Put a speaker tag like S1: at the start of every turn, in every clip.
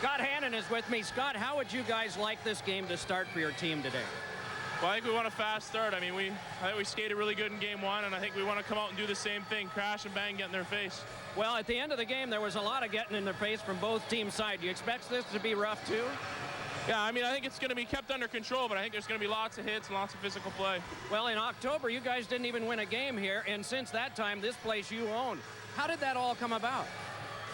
S1: Scott Hannon is with me. Scott, how would you guys like this game to start for your team today?
S2: Well, I think we want a fast start. I think we skated really good in game one, and I think we want to come out and do the same thing, crash and bang, get in their face.
S1: Well, at the end of the game, there was a lot of getting in their face from both teams' side. Do you expect this to be rough, too?
S2: Yeah, I think it's going to be kept under control, but I think there's going to be lots of hits and lots of physical play.
S1: Well, in October, you guys didn't even win a game here, and since that time, this place you own. How did that all come about?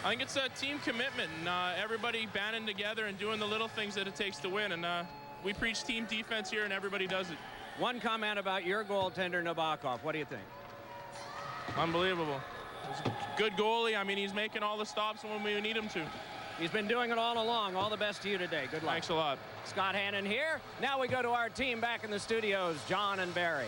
S2: I think it's a team commitment, and everybody banding together and doing the little things that it takes to win, and we preach team defense here, and everybody does it.
S1: One comment about your goaltender, Nabokov. What do you think?
S2: Unbelievable. He's a good goalie. He's making all the stops when we need him to.
S1: He's been doing it all along. All the best to you today. Good luck.
S2: Thanks a lot.
S1: Scott Hannon here. Now we go to our team back in the studios, John and Barry.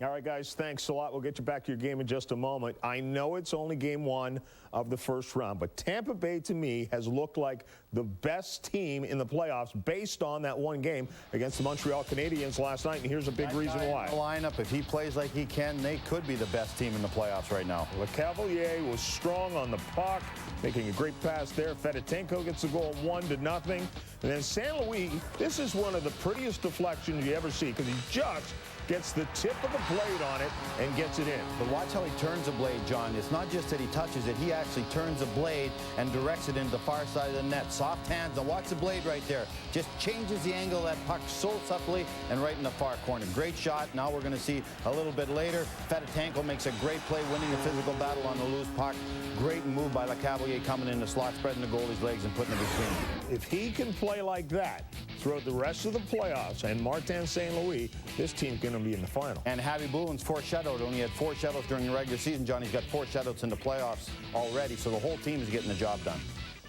S3: All right, guys, thanks a lot. We'll get you back to your game in just a moment. I know it's only game one of the first round, but Tampa Bay, to me, has looked like the best team in the playoffs based on that one game against the Montreal Canadiens last night, and here's a big reason why.
S4: The lineup, if he plays like he can, they could be the best team in the playoffs right now.
S3: Lecavalier was strong on the puck, making a great pass there. Fedotenko gets the goal 1-0. And then St. Louis, this is one of the prettiest deflections you ever see because he just gets the tip of the blade on it and gets it in.
S4: But watch how he turns the blade, John. It's not just that he touches it. He actually turns the blade and directs it into the far side of the net. Soft hands. Now watch the blade right there. Just changes the angle of that puck so subtly and right in the far corner. Great shot. Now we're going to see a little bit later. Fedotenko makes a great play, winning the physical battle on the loose puck. Great move by Lecavalier coming in the slot, spreading the goalie's legs and putting it between.
S3: If he can play like that throughout the rest of the playoffs and Martin St. Louis, this team's going to be in the final.
S4: And Javi Boulin's 4 shutouts. Only had 4 shutouts during the regular season, John. He's got 4 shutouts in the playoffs already, so the whole team is getting the job done.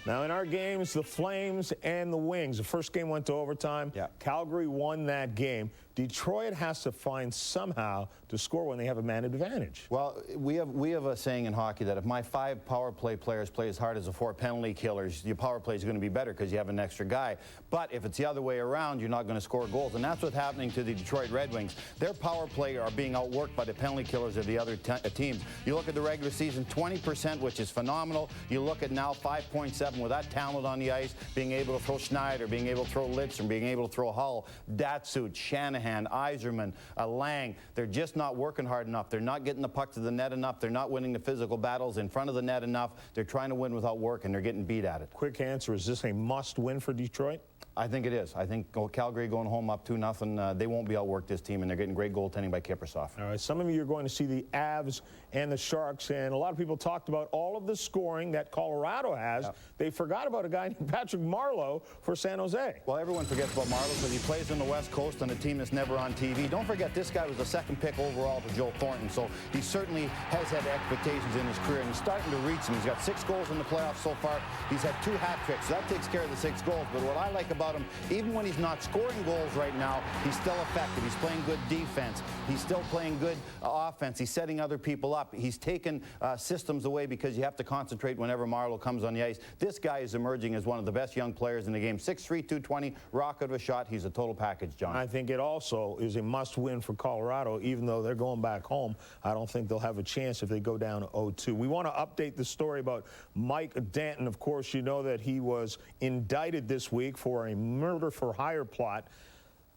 S3: Now, in our games, the Flames and the Wings, the first game went to overtime.
S4: Yeah.
S3: Calgary won that game. Detroit has to find somehow to score when they have a man advantage.
S4: Well, we have a saying in hockey that if my 5 power play players play as hard as the 4 penalty killers, your power play is going to be better because you have an extra guy. But if it's the other way around, you're not going to score goals. And that's what's happening to the Detroit Red Wings. Their power play are being outworked by the penalty killers of the other teams. You look at the regular season, 20%, which is phenomenal. You look at now 5.7 with that talent on the ice, being able to throw Schneider, being able to throw Litz, and being able to throw Hull, Datsut, Shanahan, Yzerman, Lang. They're just not working hard enough. They're not getting the puck to the net enough. They're not winning the physical battles in front of the net enough. They're trying to win without work, and they're getting beat at it.
S3: Quick answer, is this a must-win for Detroit?
S4: I think it is. I think Calgary going home up 2-0. They won't be outworked, this team, and they're getting great goaltending by Kiprusoff.
S3: All right, some of you are going to see the Avs and the Sharks, and a lot of people talked about all of the scoring that Colorado has. Yep. They forgot about a guy named Patrick Marleau for San Jose.
S4: Well, everyone forgets about Marleau because he plays on the West Coast on a team that's never on TV. Don't forget, this guy was the 2nd pick overall for Joe Thornton, so he certainly has had expectations in his career, and he's starting to reach them. He's got 6 goals in the playoffs so far. He's had 2 hat tricks, so that takes care of the 6 goals. But what I like about him, even when he's not scoring goals right now, he's still effective. He's playing good defense. He's still playing good offense. He's setting other people up. He's taken systems away because you have to concentrate whenever Marleau comes on the ice. This guy is emerging as one of the best young players in the game. 6'3", 220, rocket of a shot. He's a total package, John.
S3: I think it also is a must-win for Colorado, even though they're going back home. I don't think they'll have a chance if they go down 0-2. We want to update the story about Mike Danton. Of course, you know that he was indicted this week for a murder-for-hire plot.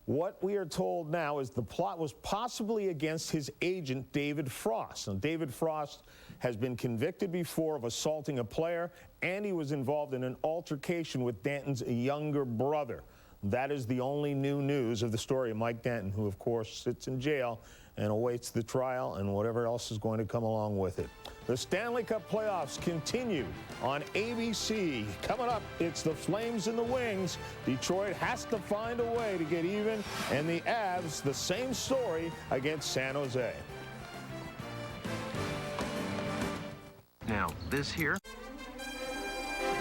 S3: What we are told now is the plot was possibly against his agent, David Frost. Now, David Frost has been convicted before of assaulting a player, and he was involved in an altercation with Danton's younger brother. That is the only new news of the story of Mike Danton, who, of course, sits in jail and awaits the trial and whatever else is going to come along with it. The Stanley Cup playoffs continue on ABC. Coming up, it's the Flames and the Wings. Detroit has to find a way to get even, and the Avs, the same story against San Jose.
S5: Now, this here.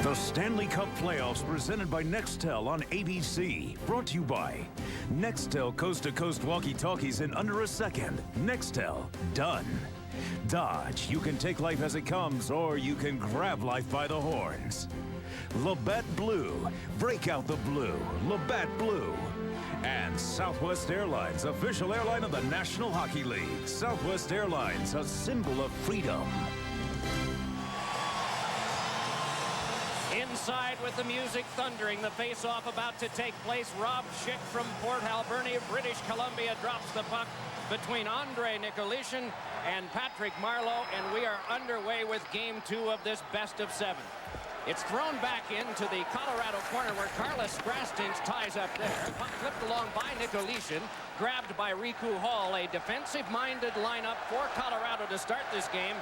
S6: The Stanley Cup Playoffs presented by Nextel on ABC. Brought to you by Nextel coast-to-coast walkie-talkies in under a second. Nextel, done. Dodge, you can take life as it comes, or you can grab life by the horns. Labatt Blue, break out the blue. Labatt Blue. And Southwest Airlines, official airline of the National Hockey League. Southwest Airlines, a symbol of freedom.
S1: In side with the music thundering. The face-off about to take place. Rob Schick from Port Alberni, British Columbia, drops the puck between Andre Nicolishin and Patrick Marleau, and we are underway with game 2 of this best-of-7. It's thrown back into the Colorado corner where Carlos Grastins ties up there. Puck flipped along by Nicolishin, grabbed by Riku Hall. A defensive-minded lineup for Colorado to start this game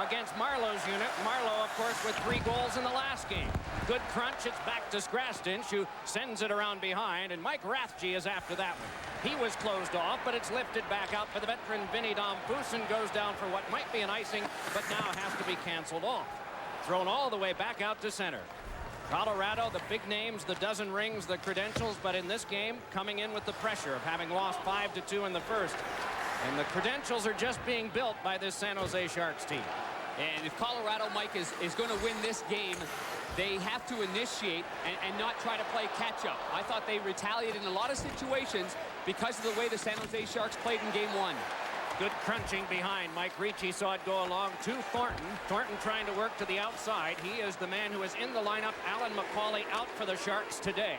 S1: against Marleau's unit. Marleau, of course, with 3 goals in the last game. Good crunch. It's back to Grastins, who sends it around behind, and Mike Rathje is after that one. He was closed off, but it's lifted back out by the veteran Vinny Domfusen. Goes down for what might be an icing, but now has to be canceled off. Thrown all the way back out to center. Colorado, the big names, the dozen rings, the credentials, but in this game, coming in with the pressure of having lost 5-2 in the first. And the credentials are just being built by this San Jose Sharks team.
S7: And if Colorado, Mike, is going to win this game, they have to initiate and not try to play catch-up. I thought they retaliated in a lot of situations because of the way the San Jose Sharks played in game 1.
S1: Good crunching behind. Mike Ricci saw it go along to Thornton. Thornton trying to work to the outside. He is the man who is in the lineup. Alan McCauley out for the Sharks today.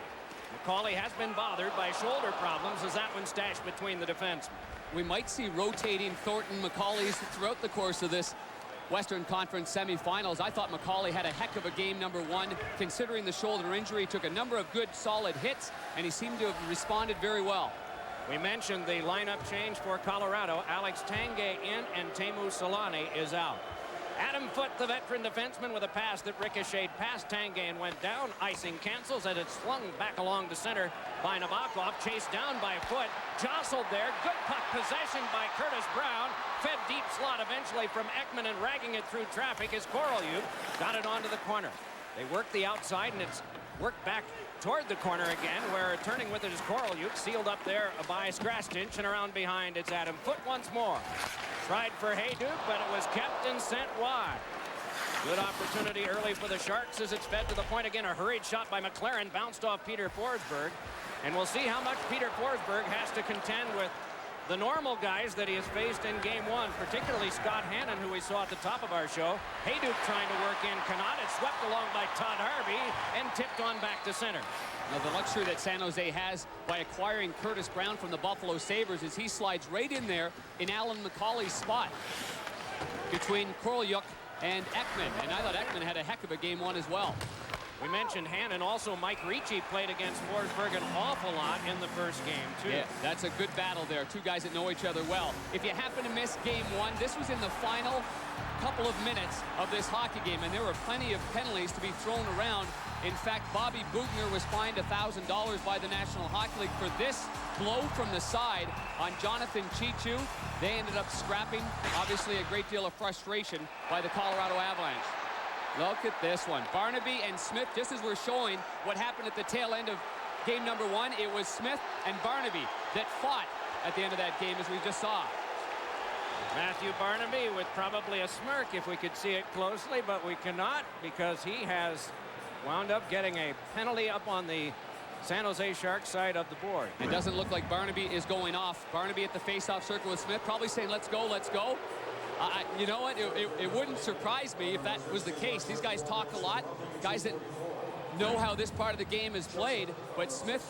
S1: McCauley has been bothered by shoulder problems as that one stashed between the defensemen.
S7: We might see rotating Thornton McCauleys throughout the course of this Western Conference semifinals. I thought McCauley had a heck of a game, number 1, considering the shoulder injury. Took a number of good, solid hits, and he seemed to have responded very well.
S1: We mentioned the lineup change for Colorado. Alex Tanguay in and Teemu Solani is out. Adam Foote, the veteran defenseman, with a pass that ricocheted past Tanguay and went down. Icing cancels, and it's flung back along to center by Nabokov. Chased down by Foote. Jostled there. Good puck possession by Curtis Brown. Fed deep slot eventually from Ekman, and ragging it through traffic is Korolyuk. Got it onto the corner. They work the outside, and it's worked back toward the corner again, where turning with it is Korolyuk, sealed up there by Grastins, and around behind it's Adam Foote once more. Tried for Hayduk, but it was kept and sent wide. Good opportunity early for the Sharks as it's fed to the point again. A hurried shot by McLaren, bounced off Peter Forsberg, and we'll see how much Peter Forsberg has to contend with the normal guys that he has faced in game 1, particularly Scott Hannon, who we saw at the top of our show. Hayduk trying to work in, cannot. It's swept along by Todd Harvey and tipped on back to center.
S7: Now, the luxury that San Jose has by acquiring Curtis Brown from the Buffalo Sabres is he slides right in there in Alan McCauley's spot between Korolyuk and Ekman. And I thought Ekman had a heck of a game 1 as well.
S1: We mentioned Hannon. Also, Mike Ricci played against Forsberg an awful lot in the first game, too.
S7: Yeah, that's a good battle there. 2 guys that know each other well. If you happen to miss game 1, this was in the final couple of minutes of this hockey game, and there were plenty of penalties to be thrown around. In fact, Bobby Bugner was fined $1,000 by the National Hockey League for this blow from the side on Jonathan Chichu. They ended up scrapping. Obviously, a great deal of frustration by the Colorado Avalanche. Look at this one. Barnaby and Smith, just as we're showing what happened at the tail end of game number 1, it was Smith and Barnaby that fought at the end of that game, as we just saw.
S1: Matthew Barnaby with probably a smirk if we could see it closely, but we cannot because he has wound up getting a penalty up on the San Jose Sharks side of the board.
S7: It doesn't look like Barnaby is going off. Barnaby at the face-off circle with Smith, probably saying, let's go, let's go. You know what? It wouldn't surprise me if that was the case. These guys talk a lot. Guys that know how this part of the game is played. But Smith,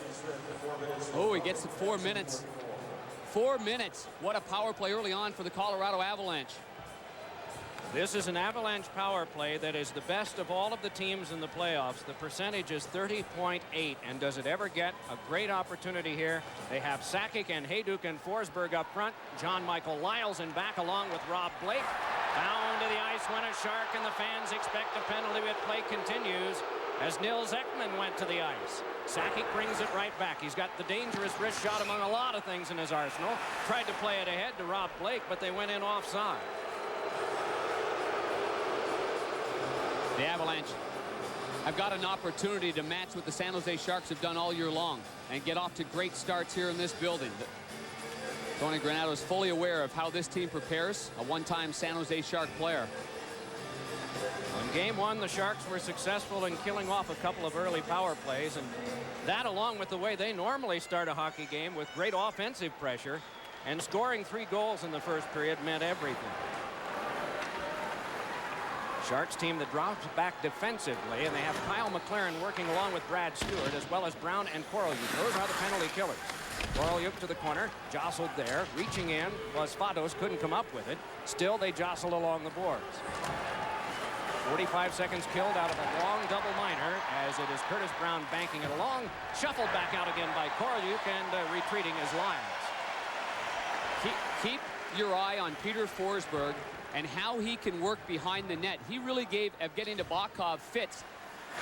S7: oh, he gets to 4 minutes. 4 minutes. What a power play early on for the Colorado Avalanche.
S1: This is an Avalanche power play that is the best of all of the teams in the playoffs. The percentage is 30.8, and does it ever get a great opportunity here? They have Sakic and Hayduk and Forsberg up front. John Michael Lyles in back along with Rob Blake. Down to the ice went a Shark, and the fans expect a penalty, but play continues as Nils Ekman went to the ice. Sakic brings it right back. He's got the dangerous wrist shot among a lot of things in his arsenal. Tried to play it ahead to Rob Blake, but they went in offside.
S7: The Avalanche have got an opportunity to match what the San Jose Sharks have done all year long and get off to great starts here in this building. Tony Granato is fully aware of how this team prepares, a one-time San Jose Shark player.
S1: In game 1, the Sharks were successful in killing off a couple of early power plays, and that, along with the way they normally start a hockey game with great offensive pressure and scoring 3 goals in the first period, meant everything. Sharks team that drops back defensively, and they have Kyle McLaren working along with Brad Stewart, as well as Brown and Korolyuk. Those are the penalty killers. Korolyuk to the corner, jostled there, reaching in, was Fados, couldn't come up with it. Still, they jostle along the boards. 45 seconds killed out of a long double minor, as it is Curtis Brown banking it along, shuffled back out again by Korolyuk, and retreating as Lions.
S7: Keep your eye on Peter Forsberg and how he can work behind the net. He really gave Evgeny Nabokov fits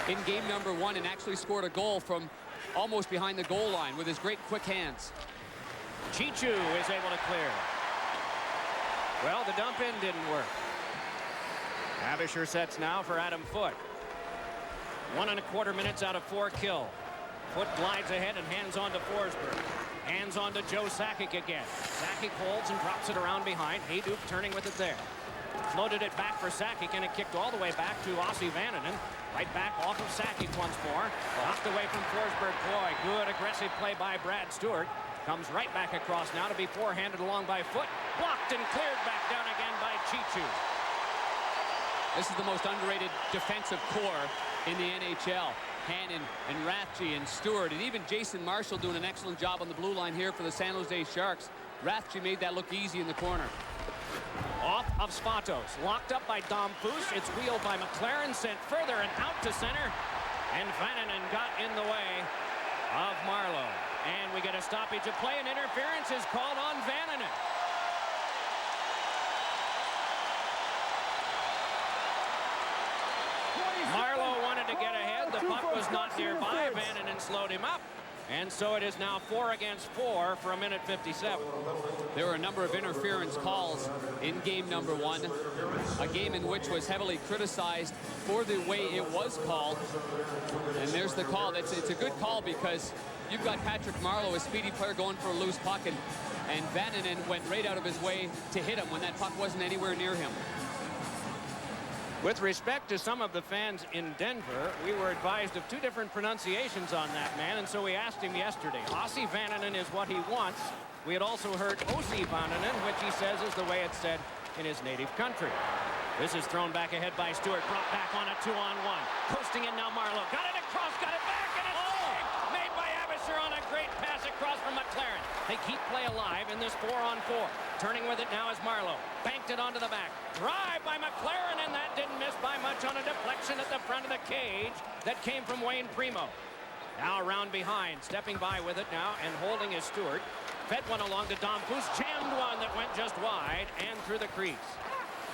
S7: in game number 1 and actually scored a goal from almost behind the goal line with his great quick hands.
S1: Chichu is able to clear. Well, the dump in didn't work. Abisher sets now for Adam Foote. 1 1/4 minutes out of 4 kill. Foote glides ahead and hands on to Forsberg. Hands on to Joe Sakic again. Sakic holds and drops it around behind. Hayduk turning with it there. Floated it back for Sakic, and it kicked all the way back to Ossi Vananen. Right back off of Sakic once more. Knocked away from Forsberg. Boy, good aggressive play by Brad Stewart. Comes right back across now to be forehanded along by Foote. Blocked and cleared back down again by Chichu.
S7: This is the most underrated defensive core in the NHL. Hannon and Rathje and Stewart, and even Jason Marshall doing an excellent job on the blue line here for the San Jose Sharks. Rathje made that look easy in the corner.
S1: Off of Spatos. Locked up by Dom Foose. It's wheeled by McLaren, sent further and out to center. And Vananen got in the way of Marleau. And we get a stoppage of play, and interference is called on Vananen. Marleau wanted to get ahead. The puck was not nearby. Vananen slowed him up. And so it is now 4 against 4 for 1:57.
S7: There were a number of interference calls in game number 1. A game in which was heavily criticized for the way it was called. And there's the call. It's a good call because you've got Patrick Marleau, a speedy player, going for a loose puck. And Vananen went right out of his way to hit him when that puck wasn't anywhere near him.
S1: With respect to some of the fans in Denver, we were advised of 2 different pronunciations on that man, and so we asked him yesterday. Ossi Vananen is what he wants. We had also heard Ossi Vananen, which he says is the way it's said in his native country. This is thrown back ahead by Stewart, brought back on a 2-on-1. Coasting in now Marleau. Got it across, got it back, and it's saved! Made by Abisher on a great pass across from McLaren. They keep play alive in this 4-on-4. Turning with it now is Marleau. Banked it onto the back. Drive by McLaren, and that didn't miss by much on a deflection at the front of the cage that came from Wayne Primo. Now around behind, stepping by with it now and holding is Stewart. Fed one along to Dom Foose, jammed one that went just wide and through the crease.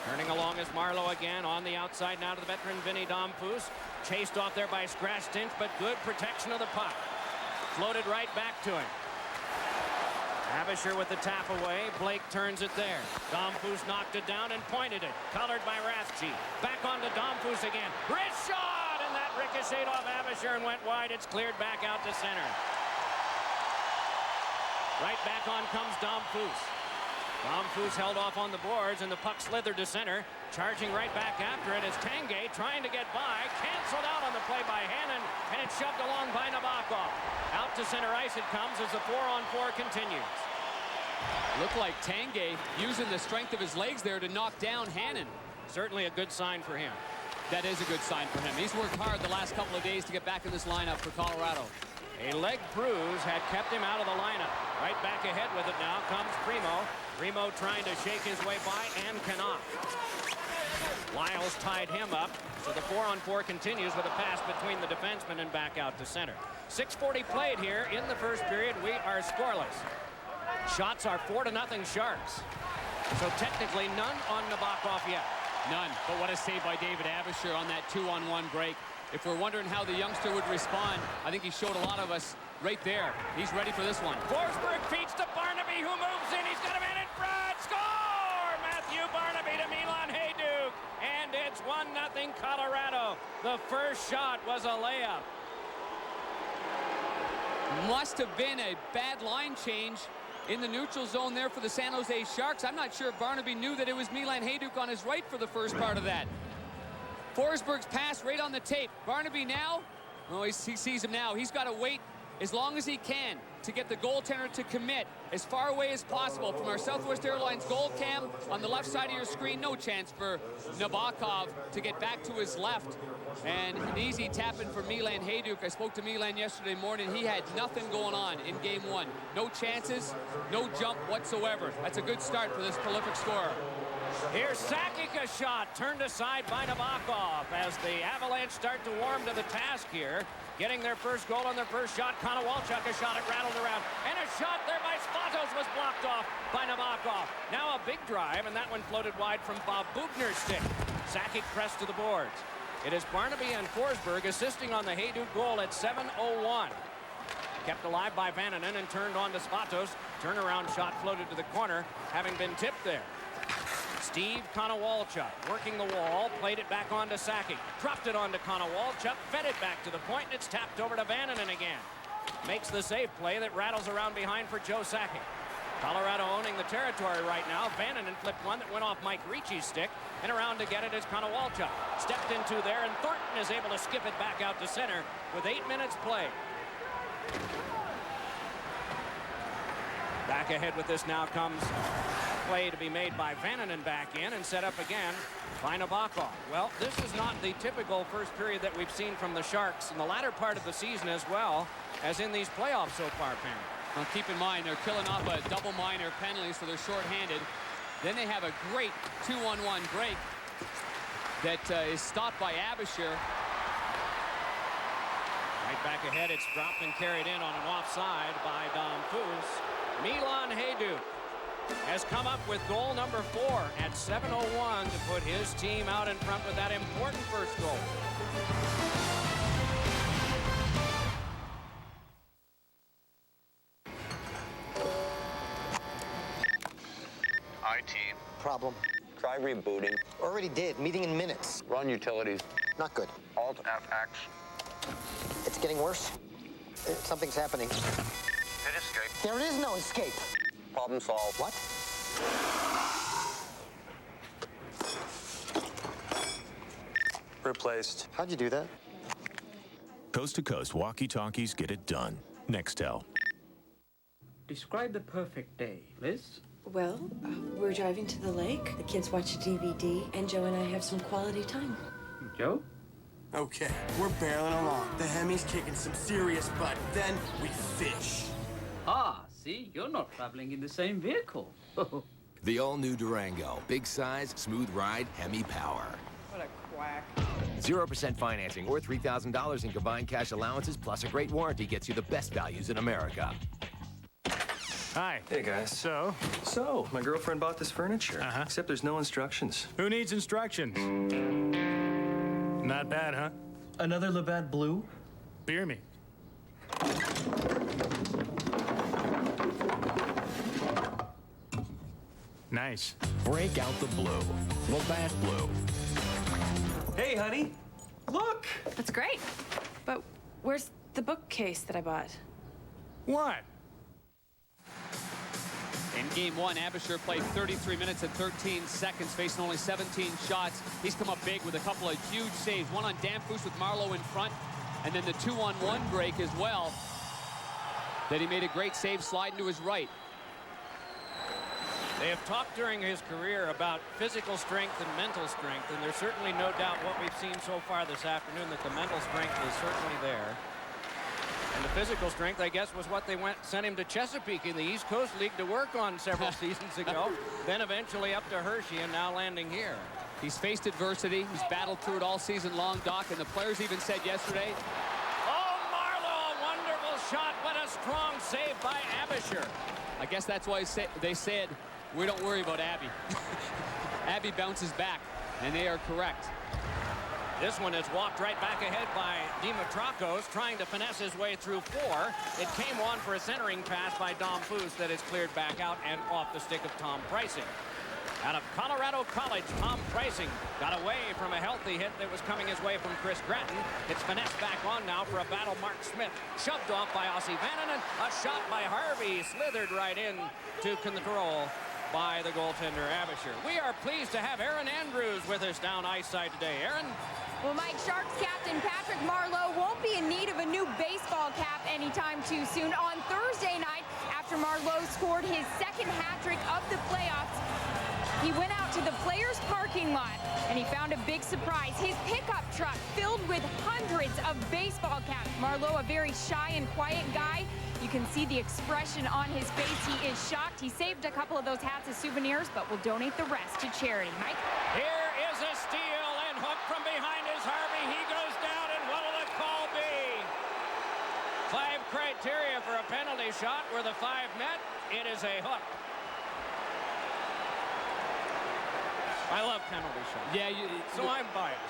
S1: Turning along is Marleau again on the outside now to the veteran Vinny Dom Foose. Chased off there by Scratch Tinch, but good protection of the puck. Floated right back to him. Abisher with the tap away. Blake turns it there. Dom Foose knocked it down and pointed it. Colored by Rathje. Back on to Dom Foose again. Wrist shot! And that ricocheted off Abisher and went wide. It's cleared back out to center. Right back on comes Dom Foose. Dom Foose held off on the boards, and the puck slithered to center. Charging right back after it is Tanguay trying to get by. Canceled out on the play by Hannon, and it's shoved along by Nabokov. Out to center ice it comes as the 4-on-4 continues.
S7: Looked like Tanguay using the strength of his legs there to knock down Hannon.
S1: Certainly a good sign for him.
S7: That is a good sign for him. He's worked hard the last couple of days to get back in this lineup for Colorado.
S1: A leg bruise had kept him out of the lineup. Right back ahead with it now comes Primo. Primo trying to shake his way by and cannot. Lyles tied him up, so the 4-on-4 continues with a pass between the defensemen and back out to center. 6:40 played here in the first period. We are scoreless. Shots are 4-0 Sharks. So technically none on Nabokov yet.
S7: None, but what a save by David Abisher on that 2-on-1 break. If we're wondering how the youngster would respond, I think he showed a lot of us right there. He's ready for this one.
S1: Forsberg feeds to Barnaby, who moves in. He's got a man in front. Score! Matthew Barnaby to Milan Hayduk. And it's 1-0 Colorado. The first shot was a layup.
S7: Must have been a bad line change in the neutral zone there for the San Jose Sharks. I'm not sure if Barnaby knew that it was Milan Hayduk on his right for the first part of that. Forsberg's pass right on the tape. Barnaby now, oh, he sees him now. He's got to wait as long as he can to get the goaltender to commit as far away as possible from our Southwest Airlines goal cam on the left side of your screen. No chance for Nabokov to get back to his left. And an easy tap in for Milan Hajduk. I spoke to Milan yesterday morning. He had nothing going on in game one. No chances, no jump whatsoever. That's a good start for this prolific scorer.
S1: Here's Sakic, a shot turned aside by Nabokov as the Avalanche start to warm to the task here. Getting their first goal on their first shot. Konowalchuk, a shot, it rattled around. And a shot there by Spatos was blocked off by Nabokov. Now a big drive, and that one floated wide from Bob Bugner's stick. Sakic pressed to the boards. It is Barnaby and Forsberg assisting on the Hajduk goal at 7:01. Kept alive by Vananen and turned on to Spatos. Turnaround shot floated to the corner, having been tipped there. Steve Konowalchuk working the wall, played it back on to Sakic. Dropped it on to Konowalchuk, fed it back to the point, and it's tapped over to Vananen again. Makes the safe play that rattles around behind for Joe Sakic. Colorado owning the territory right now. Vananen flipped one that went off Mike Ricci's stick, and around to get it is Konowalchuk. Stepped into there, and Thornton is able to skip it back out to center with 8 minutes played. Back ahead with this now comes play to be made by Vananen back in and set up again by Nabokov. Well, this is not the typical first period that we've seen from the Sharks in the latter part of the season as well as in these playoffs so far, Pam.
S7: Well, keep in mind, they're killing off a double minor penalty, so they're shorthanded. Then they have a great 2-on-1 break that is stopped by Abishur.
S1: Right back ahead, it's dropped and carried in on an offside by Dom Foos. Milan Hajduk has come up with goal number 4 at 7:01 to put his team out in front with that important first goal.
S8: IT.
S9: Problem.
S8: Try rebooting.
S9: Already did. Meeting in minutes.
S8: Run utilities.
S9: Not good.
S8: Alt FX.
S9: It's getting worse. Something's happening.
S8: Hit escape.
S9: There is no escape.
S8: Problem solved.
S9: What?
S8: Replaced.
S9: How'd you do that?
S6: Coast to coast walkie-talkies get it done. Nextel.
S10: Describe the perfect day, Liz.
S11: Well, we're driving to the lake, the kids watch a DVD, and Joe and I have some quality time.
S10: Joe?
S12: Okay, we're barreling along. The Hemi's kicking some serious butt. Then we fish.
S10: Ah, see, you're not traveling in the same vehicle.
S13: The all-new Durango. Big size, smooth ride, Hemi power.
S11: What a quack.
S13: 0% financing or $3,000 in combined cash allowances plus a great warranty gets you the best values in America.
S14: Hi.
S15: Hey, guys. So, my girlfriend bought this furniture. Except there's no instructions.
S14: Who needs instructions? Not bad, huh?
S15: Another Labatt Blue?
S14: Beer me. Nice.
S13: Break out the blue. Labatt Blue.
S15: Hey, honey. Look!
S11: That's great. But where's the bookcase that I bought?
S14: What?
S7: In game one, Abishur played 33 minutes and 13 seconds, facing only 17 shots. He's come up big with a couple of huge saves. One on Danfus with Marleau in front, and then the 2-on-1 break as well. That he made a great save sliding to his right.
S1: They have talked during his career about physical strength and mental strength, and there's certainly no doubt what we've seen so far this afternoon that the mental strength is certainly there. And the physical strength, I guess, was what they sent him to Chesapeake in the East Coast League to work on several seasons ago. Then eventually up to Hershey and now landing here.
S7: He's faced adversity. He's battled through it all season long, Doc, and the players even said yesterday.
S1: Oh, Marleau, a wonderful shot, but a strong save by Abishur.
S7: I guess that's why they said, we don't worry about Abby. Abby bounces back, and they are correct.
S1: This one is walked right back ahead by Dimitrakos, trying to finesse his way through 4. It came on for a centering pass by Dom Foos that is cleared back out and off the stick of Tom Preissing. Out of Colorado College, Tom Preissing got away from a healthy hit that was coming his way from Chris Gratton. It's finessed back on now for a battle. Mark Smith shoved off by Ossie Vananen. A shot by Harvey slithered right in to control by the goaltender Abishur. We are pleased to have Aaron Andrews with us down ice side today. Aaron?
S16: Well, Mike, Sharks captain Patrick Marleau won't be in need of a new baseball cap anytime too soon. On Thursday night, after Marleau scored his second hat trick of the playoffs, he went out to the players' parking lot and he found a big surprise. His pickup truck filled with hundreds of baseball caps. Marleau, a very shy and quiet guy. You can see the expression on his face. He is shocked. He saved a couple of those hats as souvenirs, but will donate the rest to charity. Mike?
S1: Here is a steal and hook from behind is Harvey. He goes down, and what will the call be? 5 criteria for a penalty shot. Were the 5 met? It is a hook. I love penalty shots.
S7: Yeah,
S1: so I'm biased.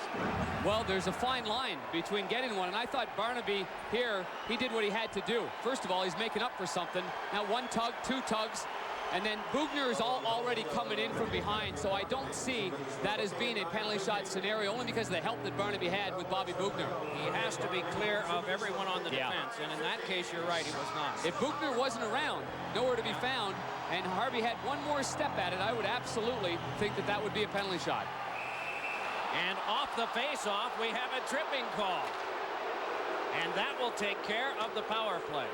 S7: Well, there's a fine line between getting one, and I thought Barnaby here, he did what he had to do. First of all, he's making up for something. Now 1 tug, 2 tugs, and then Bugner is already coming in from behind, so I don't see that as being a penalty shot scenario, only because of the help that Barnaby had with Bobby Bugner.
S1: He has to be clear of everyone on the defense, and in that case, you're right, he was not.
S7: If Bugner wasn't around, nowhere to be found, and Harvey had one more step at it, I would absolutely think that that would be a penalty shot.
S1: And off the face-off, we have a tripping call. And that will take care of the power play.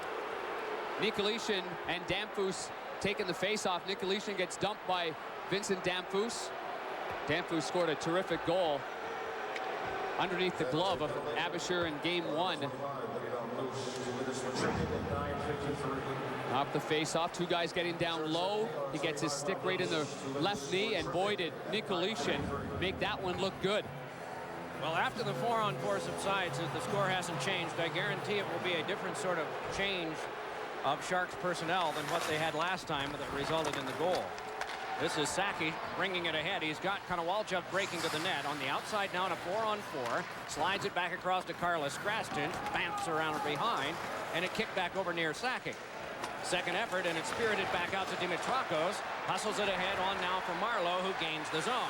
S7: Nikolitin and Damphus taking the face-off. Nikolitin gets dumped by Vincent Damphus. Damphus scored a terrific goal underneath the glove of Abisher in Game 1. Off the face-off, 2 guys getting down low. He gets his stick right in the left knee, and boy, did Nikolitin make that one look good.
S1: Well, after the 4-on-4 subsides, if the score hasn't changed, I guarantee it will be a different sort of change of Sharks personnel than what they had last time that resulted in the goal. This is Sakic bringing it ahead. He's got Konowalchuk breaking to the net on the outside now in a 4-on-4. Slides it back across to Carlos Strastin. Bamps around behind, and it kicked back over near Sakic. Second effort, and it's spirited back out to Dimitrakos. Hustles it ahead on now for Marleau, who gains the zone.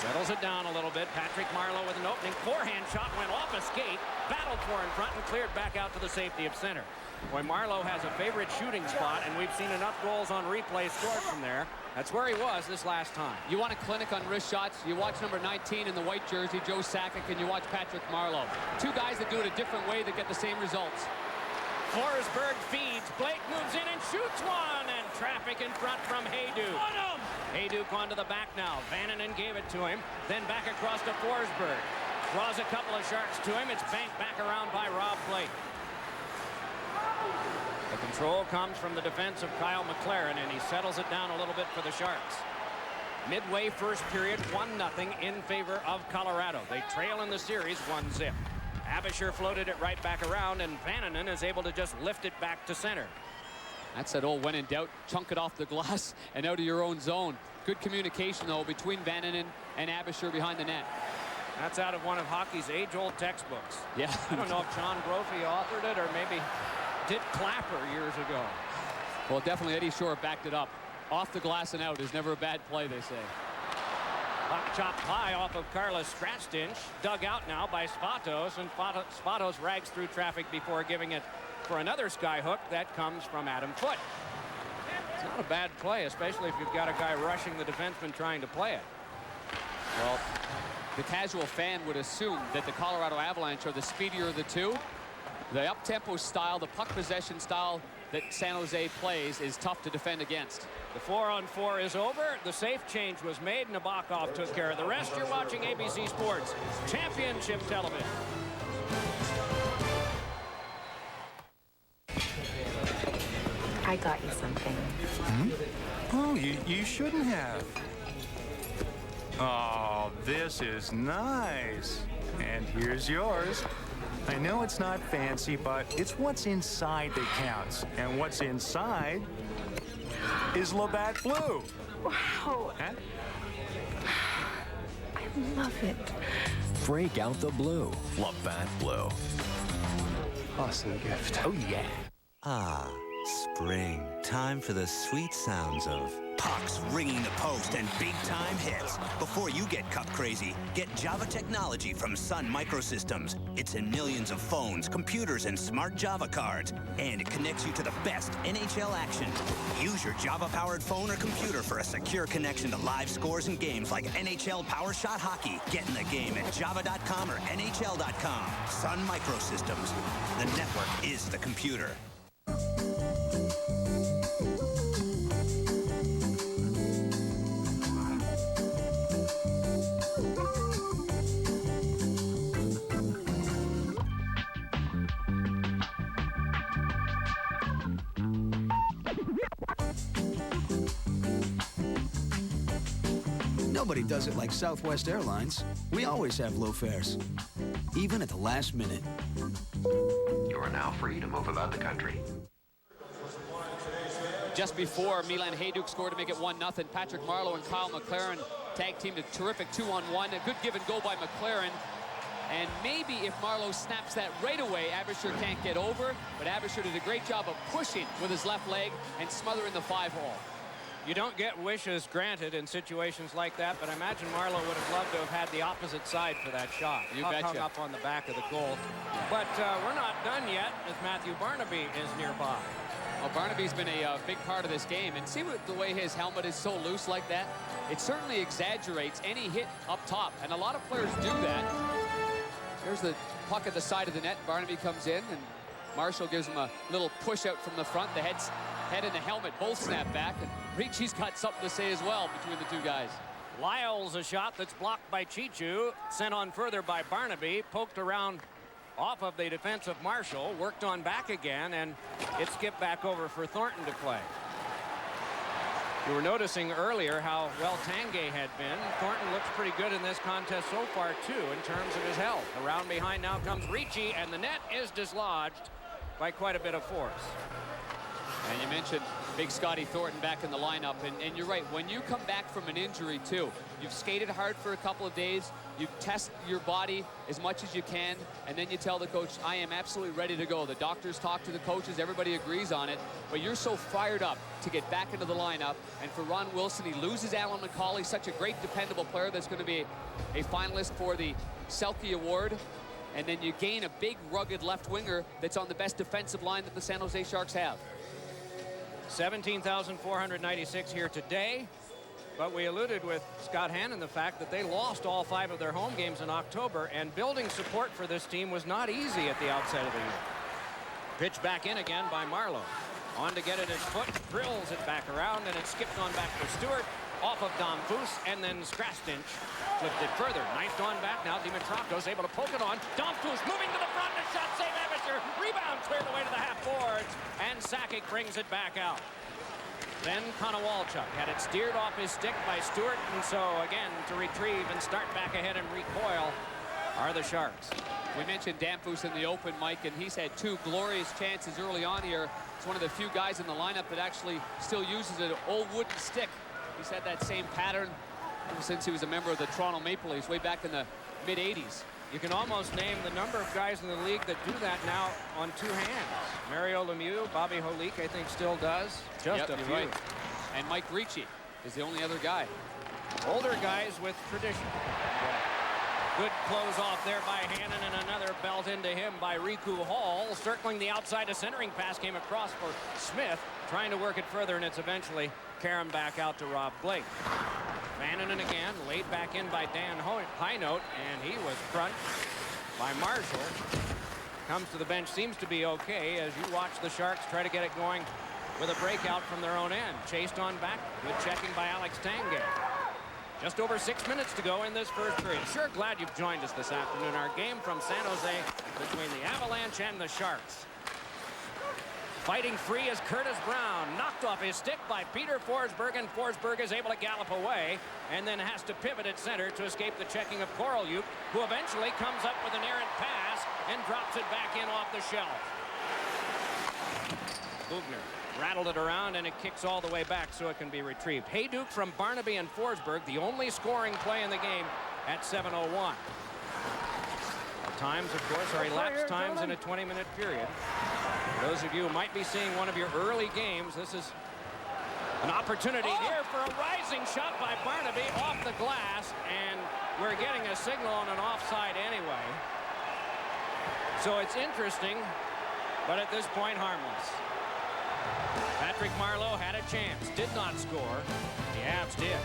S1: Settles it down a little bit. Patrick Marleau with an opening forehand shot went off a skate, battled for in front, and cleared back out to the safety of center. Boy, Marleau has a favorite shooting spot, and we've seen enough goals on replay scored from there. That's where he was this last time.
S7: You want a clinic on wrist shots? You watch number 19 in the white jersey, Joe Sakic, and you watch Patrick Marleau. 2 guys that do it a different way that get the same results.
S1: Forsberg feeds. Blake moves in and shoots one, and traffic in front from Hayduk. Hayduk onto the back now. Vannanen gave it to him, then back across to Forsberg. Draws a couple of Sharks to him. It's banked back around by Rob Blake. The control comes from the defense of Kyle McLaren, and he settles it down a little bit for the Sharks. Midway first period, 1-0 in favor of Colorado. They trail in the series 1-0. Abisher floated it right back around, and Vannanen is able to just lift it back to center.
S7: That's that old when in doubt, chunk it off the glass and out of your own zone. Good communication, though, between Vannanen and Abisher behind the net.
S1: That's out of one of hockey's age-old textbooks.
S7: Yeah.
S1: I don't know if John Brophy authored it or maybe Dick Clapper years ago.
S7: Well, definitely Eddie Shore backed it up. Off the glass and out is never a bad play, they say.
S1: Puck chopped high off of Carlos Strastin, dug out now by Spatos, and Spatos rags through traffic before giving it for another skyhook that comes from Adam Foote. It's not a bad play, especially if you've got a guy rushing the defenseman trying to play it.
S7: Well, the casual fan would assume that the Colorado Avalanche are the speedier of the 2. The up-tempo style, the puck possession style that San Jose plays is tough to defend against.
S1: The 4-on-4 is over. The safe change was made. Nabokov took care of the rest. You're watching ABC Sports Championship Television.
S17: I got you something.
S14: Oh, you shouldn't have. Oh, this is nice. And here's yours. I know it's not fancy, but it's what's inside that counts. And what's inside is Labatt Blue.
S17: Wow.
S14: Huh?
S17: I love it.
S13: Break out the blue. Labatt Blue.
S15: Awesome gift.
S13: Oh, yeah.
S18: Ah, spring. Time for the sweet sounds of pucks ringing the post, and big-time hits. Before you get cup crazy, get Java technology from Sun Microsystems. It's in millions of phones, computers, and smart Java cards, and it connects you to the best NHL action. Use your Java-powered phone or computer for a secure connection to live scores and games like NHL Power Shot Hockey. Get in the game at java.com or nhl.com. Sun Microsystems. The network is the computer.
S19: Nobody does it like Southwest Airlines. We always have low fares, even at the last minute.
S5: You are now free to move about the country.
S7: Just before Milan Hajduk scored to make it 1-0, Patrick Marleau and Kyle McLaren tag teamed a terrific 2-on-1. A good give and go by McLaren. And maybe if Marleau snaps that right away, Abisher can't get over. But Abisher did a great job of pushing with his left leg and smothering the 5-hole.
S1: You don't get wishes granted in situations like that, but I imagine Marleau would have loved to have had the opposite side for that shot.
S7: You
S1: Puck
S7: betcha.
S1: hung up on the back of the goal. But we're not done yet, as Matthew Barnaby is nearby.
S7: Well, Barnaby's been a big part of this game. And see the way his helmet is so loose like that? It certainly exaggerates any hit up top. And a lot of players do that. Here's the puck at the side of the net. Barnaby comes in, and Marshall gives him a little push out from the front. The head and the helmet both snap back. And Ricci's got something to say as well between the two guys.
S1: Lyle's a shot that's blocked by Chichu, sent on further by Barnaby, poked around off of the defense of Marshall, worked on back again, and it skipped back over for Thornton to play. You were noticing earlier how well Tanguay had been. Thornton looks pretty good in this contest so far, too, in terms of his health. Around behind now comes Ricci, and the net is dislodged by quite a bit of force.
S7: And you mentioned big Scotty Thornton back in the lineup, and you're right, when you come back from an injury too, you've skated hard for a couple of days, you test your body as much as you can, and then you tell the coach, I am absolutely ready to go. The doctors talk to the coaches, everybody agrees on it, but you're so fired up to get back into the lineup. And for Ron Wilson, he loses Alan McCauley, such a great dependable player that's going to be a finalist for the Selke Award. And then you gain a big rugged left winger that's on the best defensive line that the San Jose Sharks have.
S1: 17,496 here today, but we alluded with Scott Hannon the fact that they lost all 5 of their home games in October, and building support for this team was not easy at the outset of the year. Pitch back in again by Marleau. On to get it his foot, drills it back around, and it skipped on back for Stewart, off of Domfus, and then Strastinch flipped it further. Knifed on back now, Dimitrakos able to poke it on. Domfus moving to the front, and a shot save Abisher. Rebound cleared away to the half boards, and Sakic brings it back out. Then Konowalchuk had it steered off his stick by Stewart, and so again to retrieve and start back ahead and recoil are the Sharks.
S7: We mentioned Domfus in the open, Mike, and he's had 2 glorious chances early on here. He's one of the few guys in the lineup that actually still uses an old wooden stick. He's had that same pattern ever since he was a member of the Toronto Maple Leafs way back in the mid-'80s.
S1: You can almost name the number of guys in the league that do that now on 2 hands. Mario Lemieux, Bobby Holik, I think, still does. Just a few.
S7: Right. And Mike Ricci is the only other guy.
S1: Older guys with tradition. Good close off there by Hannon, and another belt into him by Riku Hall. Circling the outside, a centering pass came across for Smith, trying to work it further, and it's eventually carried back out to Rob Blake. Vannanen again, laid back in by Dan Highnote, and he was crunched by Marshall. Comes to the bench, seems to be okay as you watch the Sharks try to get it going with a breakout from their own end. Chased on back, good checking by Alex Tanguay. Just over 6 minutes to go in this first period. Sure glad you've joined us this afternoon. Our game from San Jose between the Avalanche and the Sharks. Fighting free is Curtis Brown, knocked off his stick by Peter Forsberg, and Forsberg is able to gallop away and then has to pivot at center to escape the checking of Korolyuk, who eventually comes up with an errant pass and drops it back in off the shelf. Bugner rattled it around, and it kicks all the way back so it can be retrieved. Hajduk from Barnaby and Forsberg, the only scoring play in the game at 7:01. The times, of course, are elapsed times in a 20-minute period. For those of you who might be seeing one of your early games, this is An opportunity here for a rising shot by Barnaby off the glass, and we're getting a signal on an offside anyway. So it's interesting, but at this point harmless. Patrick Marleau had a chance, did not score. The Avs did.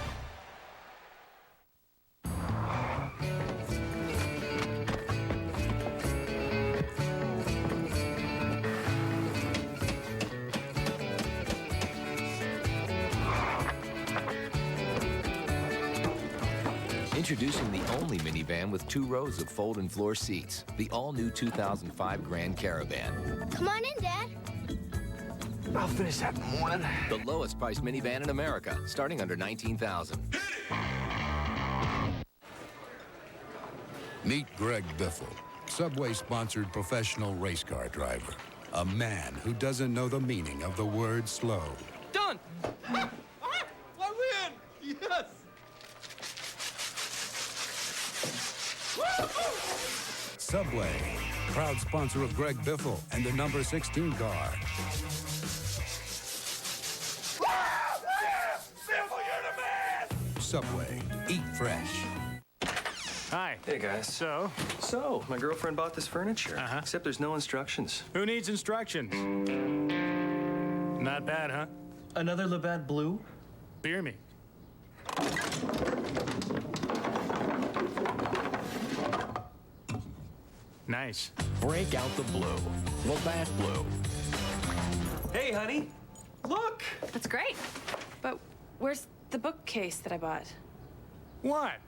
S13: Introducing the only minivan with 2 rows of fold-in floor seats, the all-new 2005 Grand Caravan.
S20: Come on in, Dad.
S13: I'll finish that in the morning. The lowest priced minivan in America, starting under $19,000.
S21: Meet Greg Biffle, Subway-sponsored professional race car driver. A man who doesn't know the meaning of the word slow.
S12: Done! I win! Yes!
S21: Subway, proud sponsor of Greg Biffle and the number 16 car.
S12: Biffle, you're the man!
S21: Subway, eat fresh.
S14: Hi.
S15: Hey, guys. So, my girlfriend bought this furniture. Except there's no instructions.
S14: Who needs instructions? Not bad, huh?
S15: Another Labatt Blue?
S14: Beer me. Nice.
S13: Break out the blue. Labatt Blue.
S15: Hey, honey. Look!
S11: That's great. But where's the bookcase that I bought?
S14: What?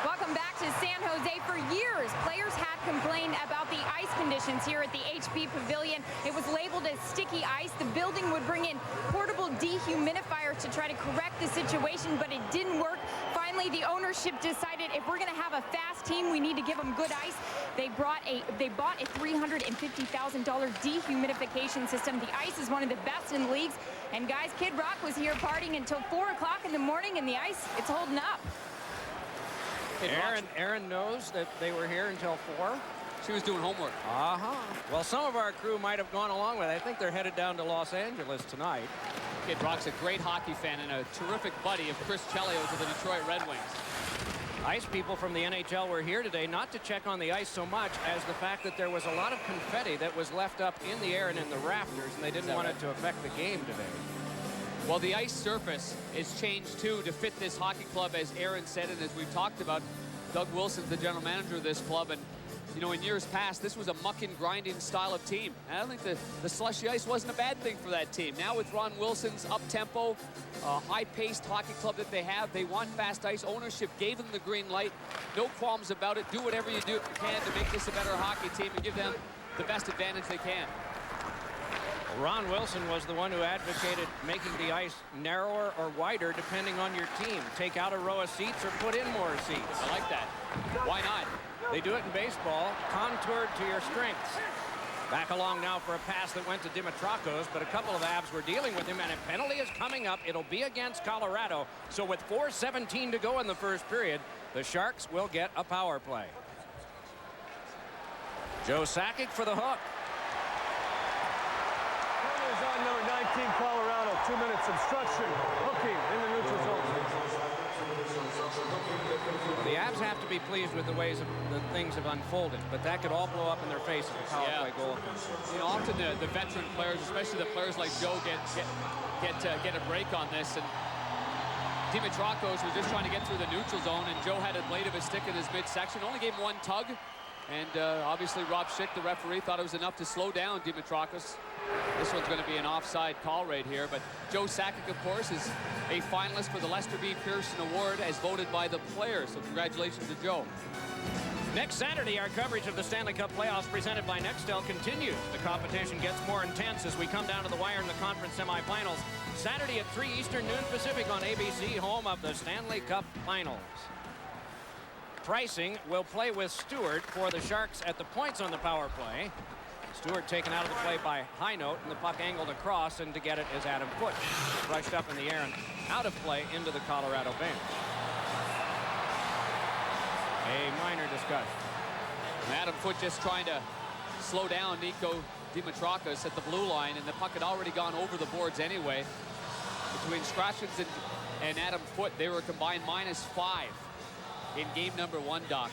S16: Welcome back to San Jose. For years, players had complained about the ice conditions here at the HP Pavilion. It was labeled as sticky ice. The building would bring in portable dehumidifiers to try to correct the situation, but it didn't work. Finally, the ownership decided if we're going to have a fast team, we need to give them good ice. They bought a $350,000 dehumidification system. The ice is one of the best in the leagues. And guys, Kid Rock was here partying until 4 o'clock in the morning, and the ice, it's holding up.
S1: Aaron knows that they were here until 4.
S7: She was doing homework.
S1: Well, some of our crew might have gone along with it. I think they're headed down to Los Angeles tonight.
S7: Kid Rock's a great hockey fan and a terrific buddy of Chris Chelios of the Detroit Red Wings.
S1: Ice people from the NHL were here today not to check on the ice so much as the fact that there was a lot of confetti that was left up in the air and in the rafters, and they didn't want it to affect the game today.
S7: Well, the ice surface is changed, too, to fit this hockey club, as Aaron said, and as we've talked about. Doug Wilson's the general manager of this club, and, you know, in years past, this was a mucking, grinding style of team. And I don't think the slushy ice wasn't a bad thing for that team. Now with Ron Wilson's up-tempo, high-paced hockey club that they have, they want fast ice. Ownership gave them the green light. No qualms about it. Do whatever you can to make this a better hockey team and give them the best advantage they can.
S1: Ron Wilson was the one who advocated making the ice narrower or wider depending on your team. Take out a row of seats or put in more seats.
S7: I like that. Why not?
S1: They do it in baseball, contoured to your strengths. Back along now for a pass that went to Dimitrakos, but a couple of Avs were dealing with him, and a penalty is coming up. It'll be against Colorado. So with 4:17 to go in the first period, the Sharks will get a power play. Joe Sakic for the hook.
S22: On number 19, Colorado. 2 minutes obstruction. Hooking in the neutral zone.
S1: The Avs have to be pleased with the ways that things have unfolded, but that could all blow up in their faces. A power play goal.
S7: You know, often the veteran players, especially the players like Joe, get a break on this. And Dimitrakos was just trying to get through the neutral zone, and Joe had a blade of his stick in his midsection. Only gave him one tug, and obviously Rob Schick, the referee, thought it was enough to slow down Dimitrakos. This one's going to be an offside call right here, but Joe Sakic, of course, is a finalist for the Lester B. Pearson Award as voted by the players, so congratulations to Joe.
S1: Next Saturday, our coverage of the Stanley Cup playoffs presented by Nextel continues. The competition gets more intense as we come down to the wire in the conference semifinals. Saturday at 3 Eastern, noon Pacific on ABC, home of the Stanley Cup finals. Pricing will play with Stewart for the Sharks at the points on the power play. Stewart taken out of the play by Highnote, and the puck angled across, and to get it is Adam Foote. Brushed up in the air and out of play into the Colorado bench. A minor discussion.
S7: And Adam Foote just trying to slow down Nico Dimitrakis at the blue line, and the puck had already gone over the boards anyway. Between Strachan's and Adam Foote, they were combined -5 in game number 1, Doc.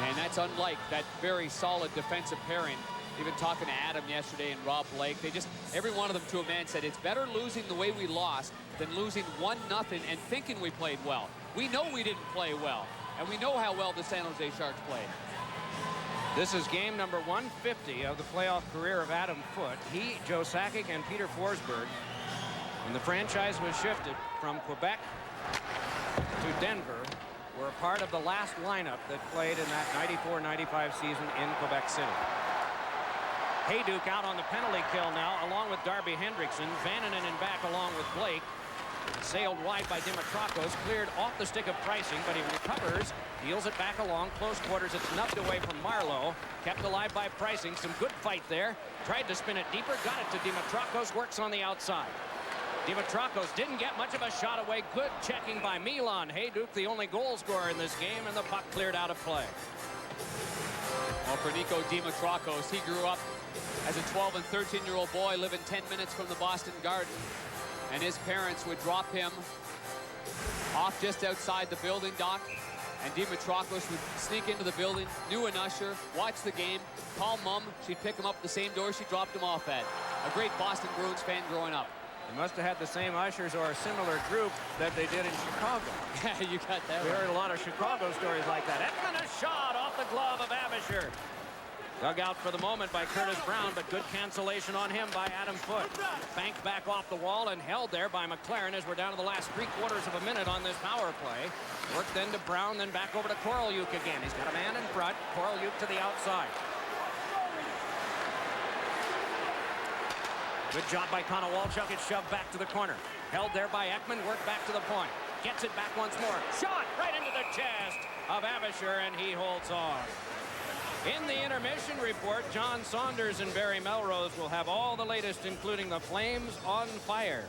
S7: And that's unlike that very solid defensive pairing. Even talking to Adam yesterday and Rob Blake, they just, every one of them to a man said, it's better losing the way we lost than losing 1-0 and thinking we played well. We know we didn't play well, and we know how well the San Jose Sharks played.
S1: This is game number 150 of the playoff career of Adam Foote. He, Joe Sakic, and Peter Forsberg, when the franchise was shifted from Quebec to Denver, were a part of the last lineup that played in that 94-95 season in Quebec City. Hayduk out on the penalty kill now, along with Darby Hendrickson. Vananen in back along with Blake. Sailed wide by Dimitrakis, cleared off the stick of Pricing, but he recovers, deals it back along, close quarters. It's nubbed away from Marleau, kept alive by Pricing. Some good fight there. Tried to spin it deeper, got it to Dimitrakis, works on the outside. Dimitrakis didn't get much of a shot away. Good checking by Milan Hayduk, the only goal scorer in this game, and the puck cleared out of play.
S7: Well, for Nico Dimitrakis, he grew up as a 12 and 13-year-old boy living 10 minutes from the Boston Garden. And his parents would drop him off just outside the building, Doc. And Dimitrakis would sneak into the building, knew an usher, watch the game, call Mom. She'd pick him up at the same door she dropped him off at. A great Boston Bruins fan growing up.
S1: They must have had the same ushers or a similar group that they did in Chicago.
S7: Yeah, you got that
S1: We
S7: right.
S1: heard a lot of Chicago stories like that. Ekman, a shot off the glove of Abisher. Dug out for the moment by Curtis Brown, but good cancellation on him by Adam Foote. Banked back off the wall and held there by McLaren as we're down to the last 3/4 of a minute on this power play. Work then to Brown, then back over to Korolyuk again. He's got a man in front. Korolyuk to the outside. Good job by Konowalchuk. It's shoved back to the corner. Held there by Ekman. Worked back to the point. Gets it back once more. Shot right into the chest of Abisher, and he holds on. In the intermission report, John Saunders and Barry Melrose will have all the latest, including the Flames on fire.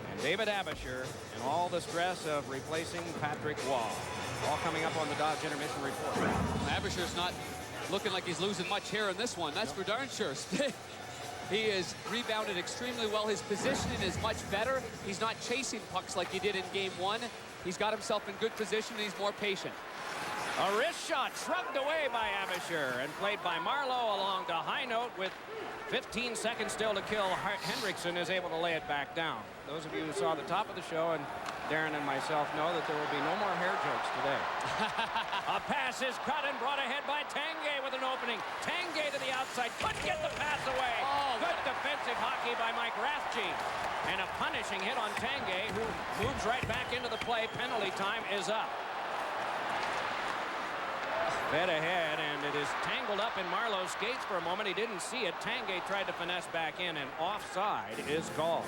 S1: And David Abisher and all the stress of replacing Patrick Waugh. All coming up on the Dodge intermission report.
S7: Abisher's not looking like he's losing much here in this one. That's for darn sure. He has rebounded extremely well. His positioning is much better. He's not chasing pucks like he did in game 1. He's got himself in good position, and he's more patient.
S1: A wrist shot shrugged away by Abisher and played by Marleau along to high note with 15 seconds still to kill. Hendrickson is able to lay it back down. Those of you who saw the top of the show, and Darren and myself know that there will be no more hair jokes today. A pass is cut and brought ahead by Tanguay with an opening. Tanguay to the outside. Couldn't get the pass away. Good defensive hockey by Mike Rathje. And a punishing hit on Tanguay, who moves right back into the play. Penalty time is up. Fed ahead, and it is tangled up in Marleau's skates for a moment. He didn't see it. Tanguay tried to finesse back in, and offside is called.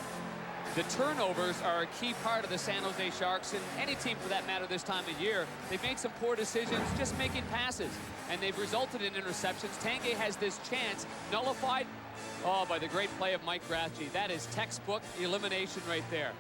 S7: The turnovers are a key part of the San Jose Sharks, and any team for that matter this time of year. They've made some poor decisions just making passes, and they've resulted in interceptions. Tanguay has this chance nullified by the great play of Mike Rathje. That is textbook elimination right there.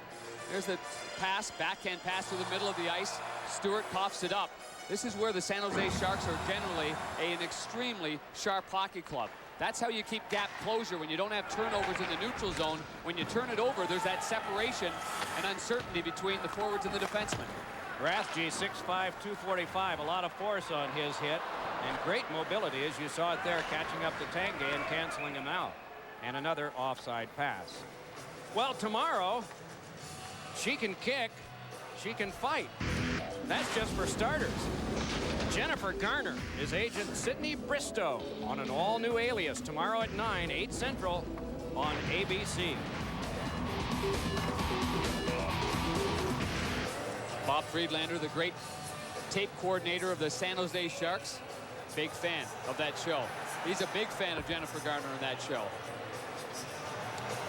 S7: There's the pass, backhand pass to the middle of the ice. Stewart coughs it up. This is where the San Jose Sharks are generally an extremely sharp hockey club. That's how you keep gap closure when you don't have turnovers in the neutral zone. When you turn it over, there's that separation and uncertainty between the forwards and the defensemen.
S1: Rathje, 6'5", 245. A lot of force on his hit and great mobility, as you saw it there, catching up to Tanguay and canceling him out. And another offside pass. Well, tomorrow, she can kick, she can fight. That's just for starters. Jennifer Garner is agent Sydney Bristow on an all-new Alias tomorrow at 9, 8 Central on ABC.
S7: Bob Friedlander, the great tape coordinator of the San Jose Sharks, big fan of that show. He's a big fan of Jennifer Garner in that show.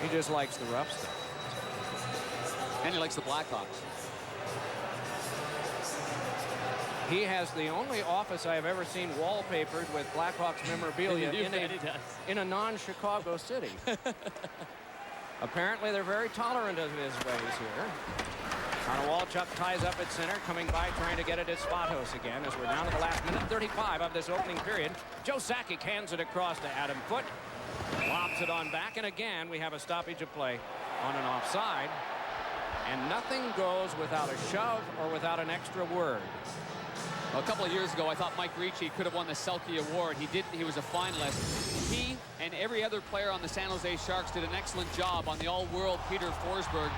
S1: He just likes the rough stuff.
S7: And he likes the Blackhawks.
S1: He has the only office I've ever seen wallpapered with Blackhawks memorabilia in a non-Chicago city. Apparently, they're very tolerant of his ways here. Walchuk ties up at center, coming by trying to get it at Spatos again as we're down to the last minute 35 of this opening period. Joe Sakic hands it across to Adam Foote. Lobs it on back, and again we have a stoppage of play on an offside. And nothing goes without a shove or without an extra word.
S7: Well, a couple of years ago, I thought Mike Ricci could have won the Selke Award. He didn't. He was a finalist. He and every other player on the San Jose Sharks did an excellent job on the all-world Peter Forsberg.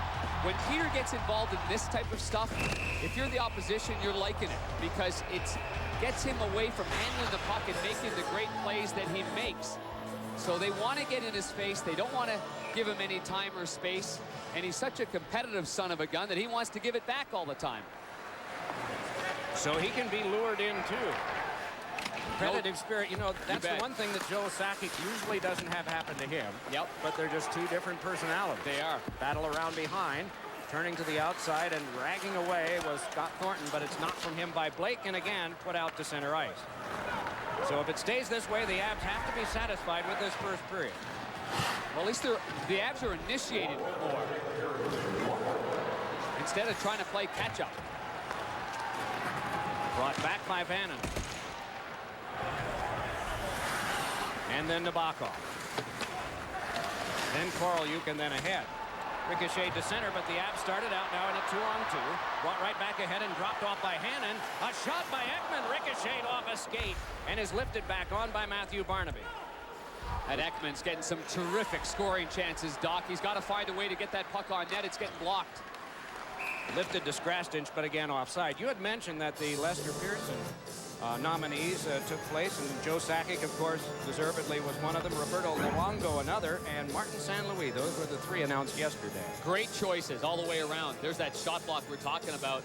S7: When Peter gets involved in this type of stuff, if you're the opposition, you're liking it because it gets him away from handling the puck and making the great plays that he makes. So they want to get in his face. They don't want to give him any time or space. And he's such a competitive son of a gun that he wants to give it back all the time.
S1: So he can be lured in too. Competitive spirit, you know, that's the one thing that Joe Sakic usually doesn't have happen to him.
S7: Yep.
S1: But they're just two different personalities.
S7: They are.
S1: Battle around behind, turning to the outside and dragging away was Scott Thornton, but it's knocked from him by Blake and again put out to center ice. So if it stays this way, the Avs have to be satisfied with this first period.
S7: Well, at least the Avs are initiated more instead of trying to play catch-up.
S1: Brought back by Vannon. And then Nabokov. Then Korolyuk and then ahead. Ricocheted to center, but the Avs started out now in a 2-on-2. Brought right back ahead and dropped off by Hannon. A shot by Ekman, ricocheted off a skate and is lifted back on by Matthew Barnaby.
S7: And Ekman's getting some terrific scoring chances, Doc. He's got to find a way to get that puck on net. It's getting blocked.
S1: Lifted to Skrastins, but again offside. You had mentioned that the Lester Pearson nominees took place, and Joe Sakic, of course, deservedly was one of them. Roberto Luongo another, and Martin St. Louis. Those were the three announced yesterday.
S7: Great choices all the way around. There's that shot block we're talking about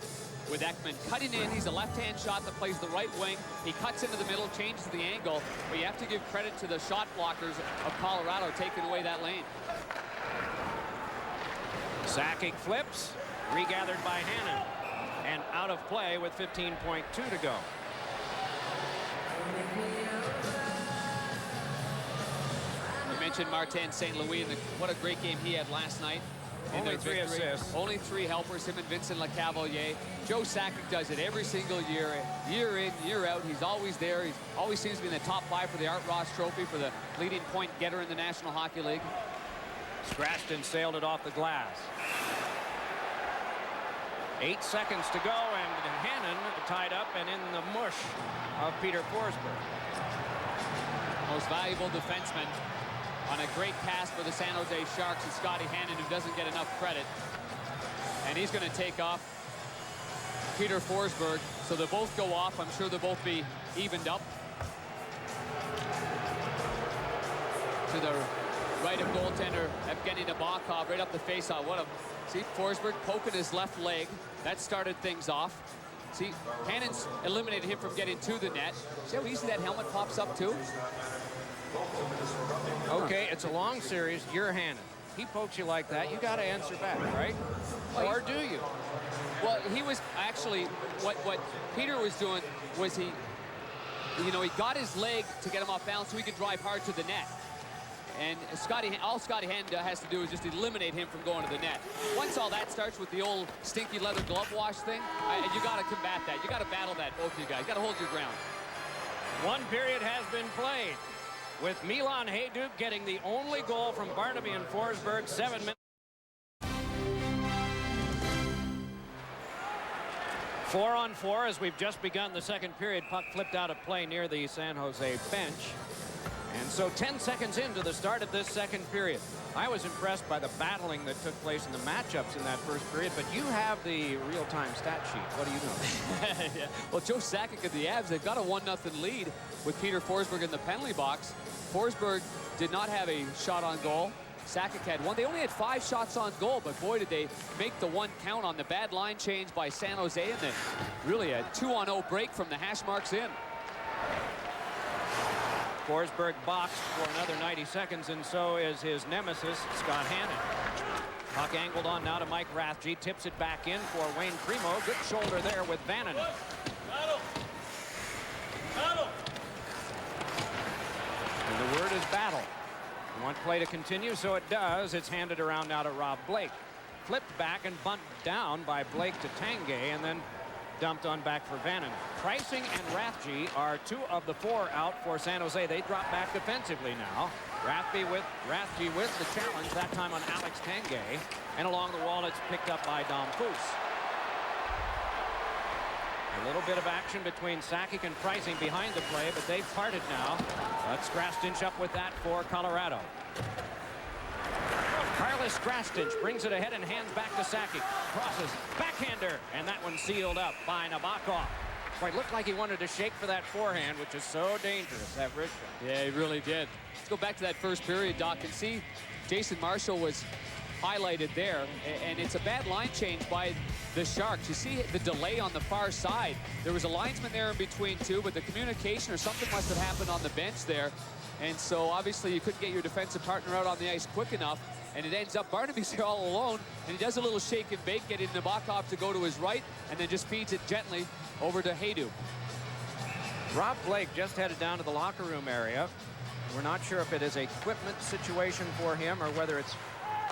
S7: with Ekman cutting in. He's a left-hand shot that plays the right wing. He cuts into the middle, changes the angle, but you have to give credit to the shot blockers of Colorado taking away that lane.
S1: Sakic flips, regathered by Hannon, and out of play with 15.2 to go.
S7: You mentioned Martin St. Louis, and what a great game he had last night.
S1: Only 3 assists.
S7: Only 3 helpers, him and Vincent Lecavalier. Joe Sakic does it every single year in, year out. He's always there. He always seems to be in the top 5 for the Art Ross Trophy for the leading point getter in the National Hockey League.
S1: Scratched sailed it off the glass. 8 seconds to go, and Hannon tied up and in the mush of Peter Forsberg.
S7: Most valuable defenseman on a great pass for the San Jose Sharks, and Scotty Hannon, who doesn't get enough credit. And he's going to take off Peter Forsberg, so they'll both go off. I'm sure they'll both be evened up. To the right of goaltender Evgeny Nabokov, right up the faceoff. What a see, Forsberg poking his left leg. That started things off. See, Hannon's eliminated him from getting to the net. See how easy that helmet pops up too?
S1: Okay, it's a long series. You're Hannon. He pokes you like that. You got to answer back, right? Or do you?
S7: Well, he was actually what Peter was doing was he got his leg to get him off balance so he could drive hard to the net. And all Scotty Hannon has to do is just eliminate him from going to the net. Once all that starts with the old stinky leather glove wash thing, you got to combat that. You got to battle that, both of you guys. You got to hold your ground.
S1: One period has been played, with Milan Hajduk getting the only goal from Barnaby and Forsberg. 7 minutes. 4-on-4 as we've just begun the second period. Puck flipped out of play near the San Jose bench. And so 10 seconds into the start of this second period. I was impressed by the battling that took place in the matchups in that first period, but you have the real-time stat sheet. What do you know?
S7: Yeah. Well, Joe Sakic and the Avs, they've got a 1-0 lead with Peter Forsberg in the penalty box. Forsberg did not have a shot on goal. Sakic had 1. They only had 5 shots on goal, but boy, did they make the 1 count on the bad line change by San Jose, and then really a 2-on-0 break from the hash marks in.
S1: Forsberg boxed for another 90 seconds, and so is his nemesis, Scott Hannon. Puck angled on now to Mike Rathje. Tips it back in for Wayne Primo. Good shoulder there with Vannon. And the word is battle. You want play to continue, so it does. It's handed around now to Rob Blake. flipped back and bunted down by Blake to Tanguay, and then dumped on back for Vannon. Pricing and Rathje are 2 of the 4 out for San Jose. They drop back defensively now. Rathje with the challenge, that time on Alex Tanguay. And along the wall, it's picked up by Dom Foose. A little bit of action between Sakic and Pricing behind the play, but they've parted now. Let's Grastinch up with that for Colorado. Carlos Grastinch brings it ahead and hands back to Sakic. Crosses, backhander, and that one sealed up by Nabokov. Boy, it looked like he wanted to shake for that forehand, which is so dangerous, that wrist shot.
S7: Yeah, he really did. Let's go back to that first period, Doc, and see Jason Marshall was highlighted there, and it's a bad line change by the Sharks. You see the delay on the far side. There was a linesman there in between too, but the communication or something must have happened on the bench there, and so obviously you couldn't get your defensive partner out on the ice quick enough, and it ends up Barnaby's here all alone, and he does a little shake and bake, getting Nabokov to go to his right, and then just feeds it gently over to Hayduk.
S1: Rob Blake just headed down to the locker room area. We're not sure if it is a equipment situation for him or whether it's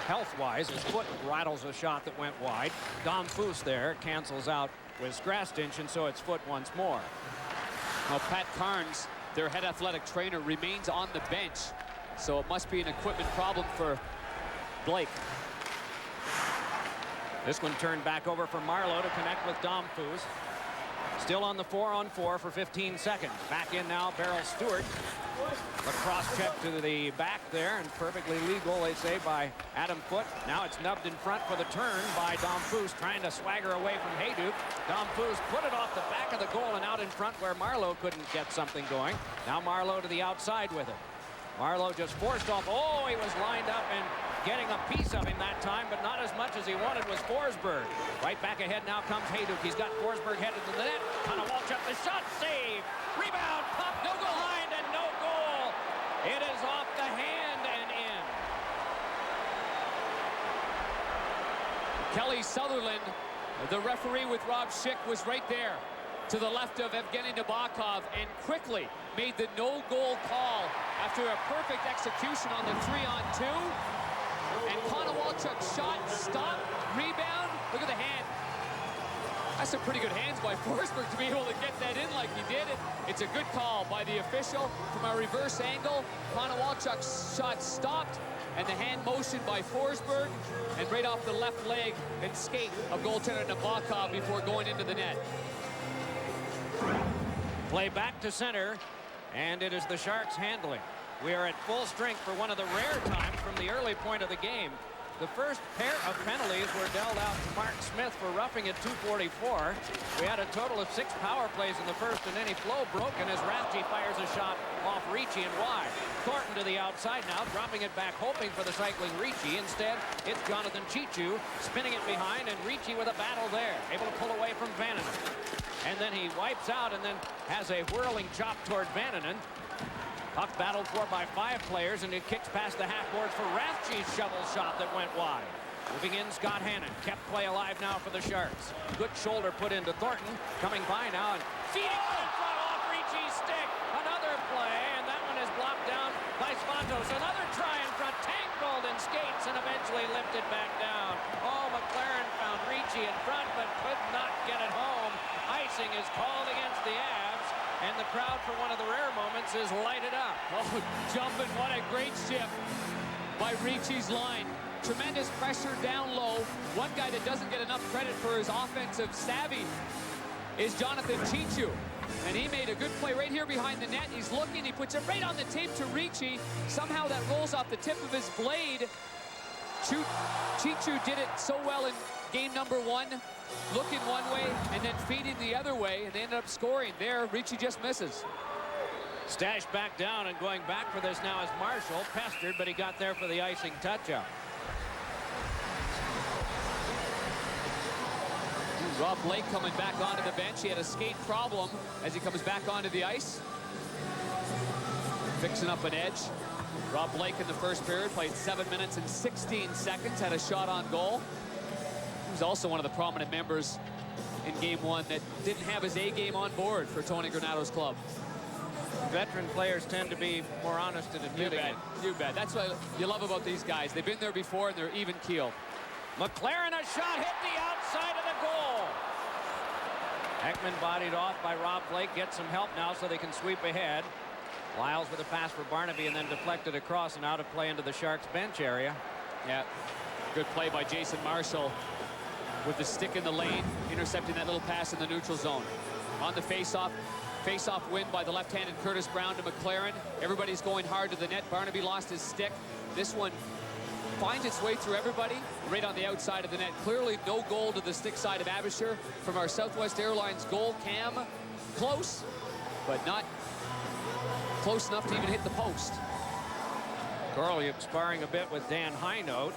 S1: health-wise. His foot rattles a shot that went wide. Dom Foose there cancels out with Grastinch, and so it's foot once more.
S7: Well, Pat Carnes, their head athletic trainer, remains on the bench, so it must be an equipment problem for Blake.
S1: This one turned back over for Marleau to connect with Dom Foose. Still on the 4-on-4 for 15 seconds. Back in now, Beryl Stewart. The cross check to the back there, and perfectly legal, they say, by Adam Foote. Now it's nubbed in front for the turn by Dom Foose, trying to swagger away from Hayduk. Dom Foose put it off the back of the goal and out in front where Marleau couldn't get something going. Now Marleau to the outside with it. Marleau just forced off. Oh, he was lined up and getting a piece of him that time, but not as much as he wanted was Forsberg. Right back ahead now comes Hayduk. He's got Forsberg headed to the net. Konowalchuk, the shot, save, rebound, pop, no goal, behind, and no goal. It is off the hand and in.
S7: Kelly Sutherland, the referee with Rob Schick, was right there to the left of Evgeny Nabokov and quickly made the no-goal call after a perfect execution on the 3-on-2. And Konowalchuk's shot stopped, rebound. Look at the hand. That's some pretty good hands by Forsberg to be able to get that in like he did. It's a good call by the official from a reverse angle. Konowalchuk's shot stopped, and the hand motion by Forsberg, and right off the left leg and skate of goaltender Nabokov before going into the net.
S1: Play back to center, and it is the Sharks handling. We are at full strength for one of the rare times from the early point of the game. The first pair of penalties were dealt out to Mark Smith for roughing at 2:44. We had a total of 6 power plays in the first, and any flow broken as Rathje fires a shot off Ricci and wide. Thornton to the outside now, dropping it back, hoping for the cycling Ricci. Instead, it's Jonathan Chichu spinning it behind, and Ricci with a battle there, able to pull away from Vannanen. And then he wipes out and then has a whirling chop toward Vannanen. Puck battled for by 5 players, and it kicks past the half boards for Rathje's shovel shot that went wide. Moving in, Scott Hannon kept play alive now for the Sharks. Good shoulder put into Thornton, coming by now and feeding it in front off Ricci's stick. Another play, and that one is blocked down by Svantos. Another try in front, tangled in skates, and eventually lifted back down. Oh, McLaren found Ricci in front, but could not get it home. Icing is called against the Avs, and the crowd, for one of the rare moments, is lighted up.
S7: Oh, jumping, what a great shift by Ricci's line. Tremendous pressure down low. One guy that doesn't get enough credit for his offensive savvy is Jonathan Chichu. And he made a good play right here behind the net. He's looking, he puts it right on the tape to Ricci. Somehow that rolls off the tip of his blade. Chichu did it so well in game number 1, looking one way and then feeding the other way, and they ended up scoring. There, Ricci just misses.
S1: Stashed back down and going back for this now is Marshall. Pestered, but he got there for the icing touch-up.
S7: Rob Blake coming back onto the bench. He had a skate problem as he comes back onto the ice. Fixing up an edge. Rob Blake in the first period played 7 minutes and 16 seconds, had a shot on goal. He was also one of the prominent members in game 1 that didn't have his A game on board for Tony Granato's club.
S1: Veteran players tend to be more honest in admitting it.
S7: You bet. That's what you love about these guys. They've been there before, and they're even keeled.
S1: McLaren, a shot hit the outside of the goal. Ekman bodied off by Rob Blake. Gets some help now so they can sweep ahead. Lyles with a pass for Barnaby and then deflected across and out of play into the Sharks bench area.
S7: Yeah, good play by Jason Marshall with the stick in the lane, intercepting that little pass in the neutral zone. On the face-off win by the left-handed Curtis Brown to McLaren. Everybody's going hard to the net. Barnaby lost his stick. This one finds its way through everybody right on the outside of the net. Clearly no goal to the stick side of Abisher from our Southwest Airlines goal cam. Close, but not close enough to even hit the post.
S1: Corley sparring a bit with Dan Highnote.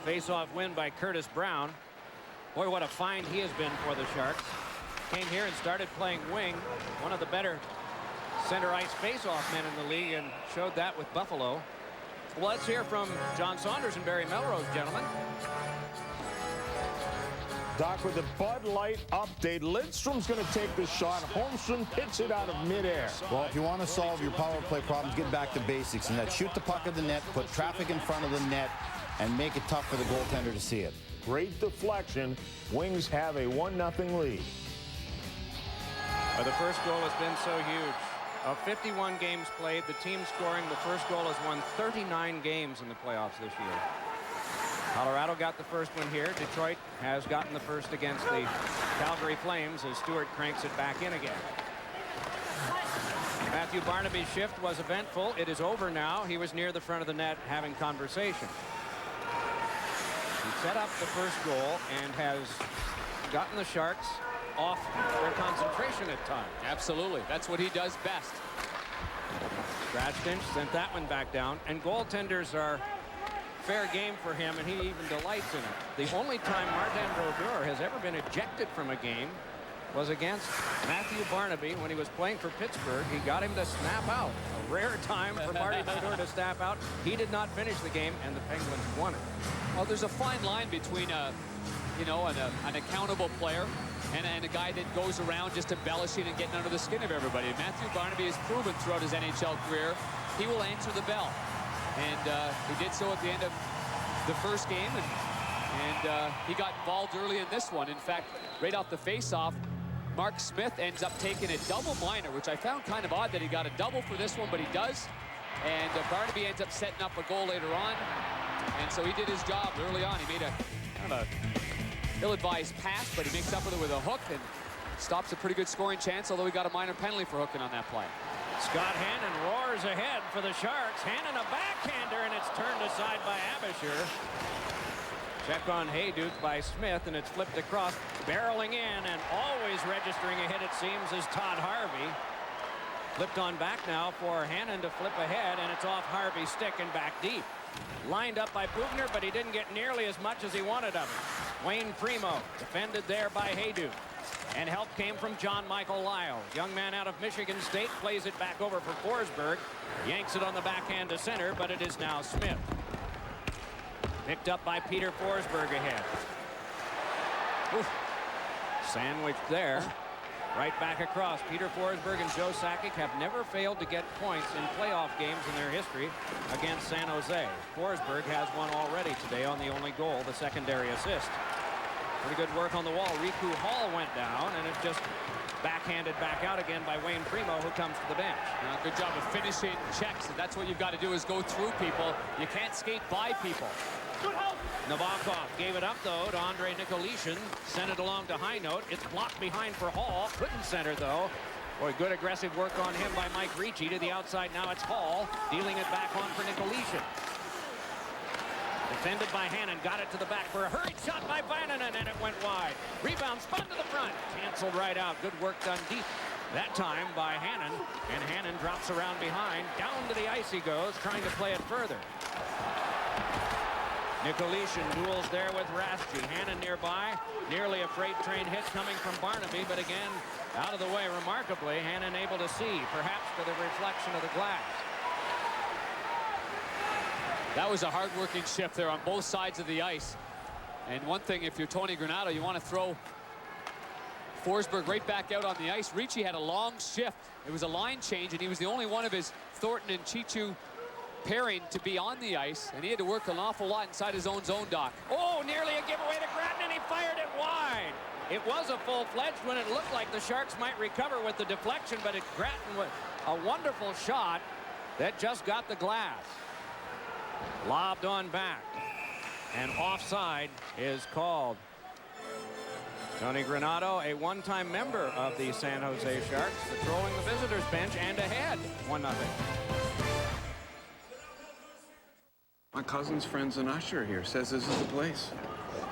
S1: Face-off win by Curtis Brown. Boy, what a find he has been for the Sharks. Came here and started playing wing, one of the better center ice face-off men in the league, and showed that with Buffalo. Well, let's hear from John Saunders and Barry Melrose, gentlemen.
S3: Doc, with the Bud Light update, Lidstrom's going to take the shot. Holmstrom hits it out of midair.
S4: Well, if you want to solve your power play problems, get back to basics, and that's shoot the puck at the net, put traffic in front of the net, and make it tough for the goaltender to see it.
S3: Great deflection. Wings have a 1-0 lead.
S1: The first goal has been so huge. Of 51 games played, the team scoring the first goal has won 39 games in the playoffs this year. Colorado got the first one here. Detroit has gotten the first against the Calgary Flames as Stewart cranks it back in again. Matthew Barnaby's shift was eventful. It is over now. He was near the front of the net having conversation. He set up the first goal and has gotten the Sharks off their concentration at times.
S7: Absolutely. That's what he does best.
S1: Scratched sent that one back down, and goaltenders are fair game for him, and he even delights in it. The only time Martin Brodeur has ever been ejected from a game was against Matthew Barnaby when he was playing for Pittsburgh. He got him to snap out. A rare time for Marty Brodeur to snap out. He did not finish the game, and the Penguins won it.
S7: Well, there's a fine line between an accountable player and a guy that goes around just embellishing and getting under the skin of everybody. Matthew Barnaby has proven throughout his NHL career he will answer the bell. And he did so at the end of the first game, and he got involved early in this one. In fact, right off the face-off, Mark Smith ends up taking a double minor, which I found kind of odd that he got a double for this one, but he does. And Barnaby ends up setting up a goal later on. And so he did his job early on. He made a kind of a ill-advised pass, but he makes up with it with a hook and stops a pretty good scoring chance, although he got a minor penalty for hooking on that play.
S1: Scott Hannon roars ahead for the Sharks. Hannon a backhander, and it's turned aside by Abisher. Check on Hayduke by Smith, and it's flipped across. Barreling in and always registering a hit, it seems, is Todd Harvey. Flipped on back now for Hannon to flip ahead, and it's off Harvey's stick and back deep. Lined up by Bugner, but he didn't get nearly as much as he wanted of him. Wayne Primo defended there by Hayduke. And help came from John Michael Lyles. Young man out of Michigan State plays it back over for Forsberg. Yanks it on the backhand to center, but it is now Smith. Picked up by Peter Forsberg ahead. Oof. Sandwiched there. Right back across. Peter Forsberg and Joe Sakic have never failed to get points in playoff games in their history against San Jose. Forsberg has one already today on the only goal, the secondary assist. Pretty good work on the wall. Riku Hall went down, and it's just backhanded back out again by Wayne Primo, who comes to the bench.
S7: Good job of finishing checks. That's what you've got to do, is go through people. You can't skate by people.
S1: Nabokov gave it up, though, to Andre Nicolishin. Sent it along to Highnote. It's blocked behind for Hall. Couldn't center, though. Boy, good aggressive work on him by Mike Ricci. To the outside now, it's Hall. Dealing it back on for Nicolishin. Defended by Hannon, got it to the back for a hurried shot by Vananen, and it went wide. Rebound spun to the front, canceled right out. Good work done deep that time by Hannon, and Hannon drops around behind. Down to the ice he goes, trying to play it further. Nicolishin duels there with Rastji. Hannon nearby, nearly a freight train hit coming from Barnaby, but again, out of the way remarkably. Hannon able to see, perhaps for the reflection of the glass.
S7: That was a hard-working shift there on both sides of the ice. And one thing, if you're Tony Granato, you want to throw Forsberg right back out on the ice. Ricci had a long shift. It was a line change, and he was the only one of his Thornton and Chichu preparing to be on the ice, and he had to work an awful lot inside his own zone, Doc.
S1: Oh, nearly a giveaway to Gratton, and he fired it wide. It was a full-fledged when it looked like the Sharks might recover with the deflection, but Gratton was a wonderful shot that just got the glass. Lobbed on back, and offside is called. Tony Granato, a one-time member of the San Jose Sharks, patrolling the visitors' bench and ahead, 1-0.
S2: My cousin's friend's an usher here. Says this is the place.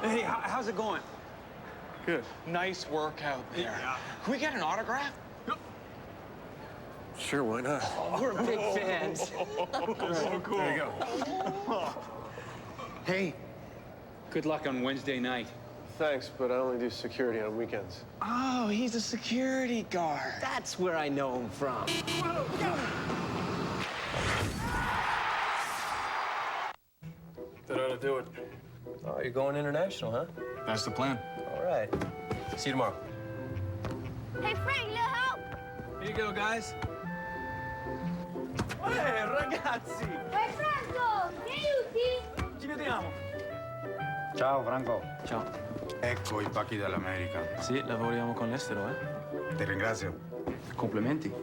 S20: Hey, how's it going?
S2: Good.
S20: Nice work out there. Yeah. Can we get an autograph?
S2: Sure, why not?
S20: Oh, we're big fans.
S2: So cool.
S20: There you go. Hey, good luck on Wednesday night.
S2: Thanks, but I only do security on weekends.
S20: Oh, he's a security guard.
S9: That's where I know him from.
S2: That ought to do it.
S15: Oh, you're going international, huh?
S20: That's the plan.
S15: All right. See you tomorrow.
S23: Hey, Frank, little help.
S20: Here you go, guys. Hey, ragazzi!
S23: Hey, Franco, che aiuti?
S20: Ci vediamo.
S24: Ciao, Franco.
S20: Ciao.
S24: Ecco i pacchi dall'America.
S20: Sì, lavoriamo con l'estero, eh?
S24: Ti ringrazio.
S20: Complimenti.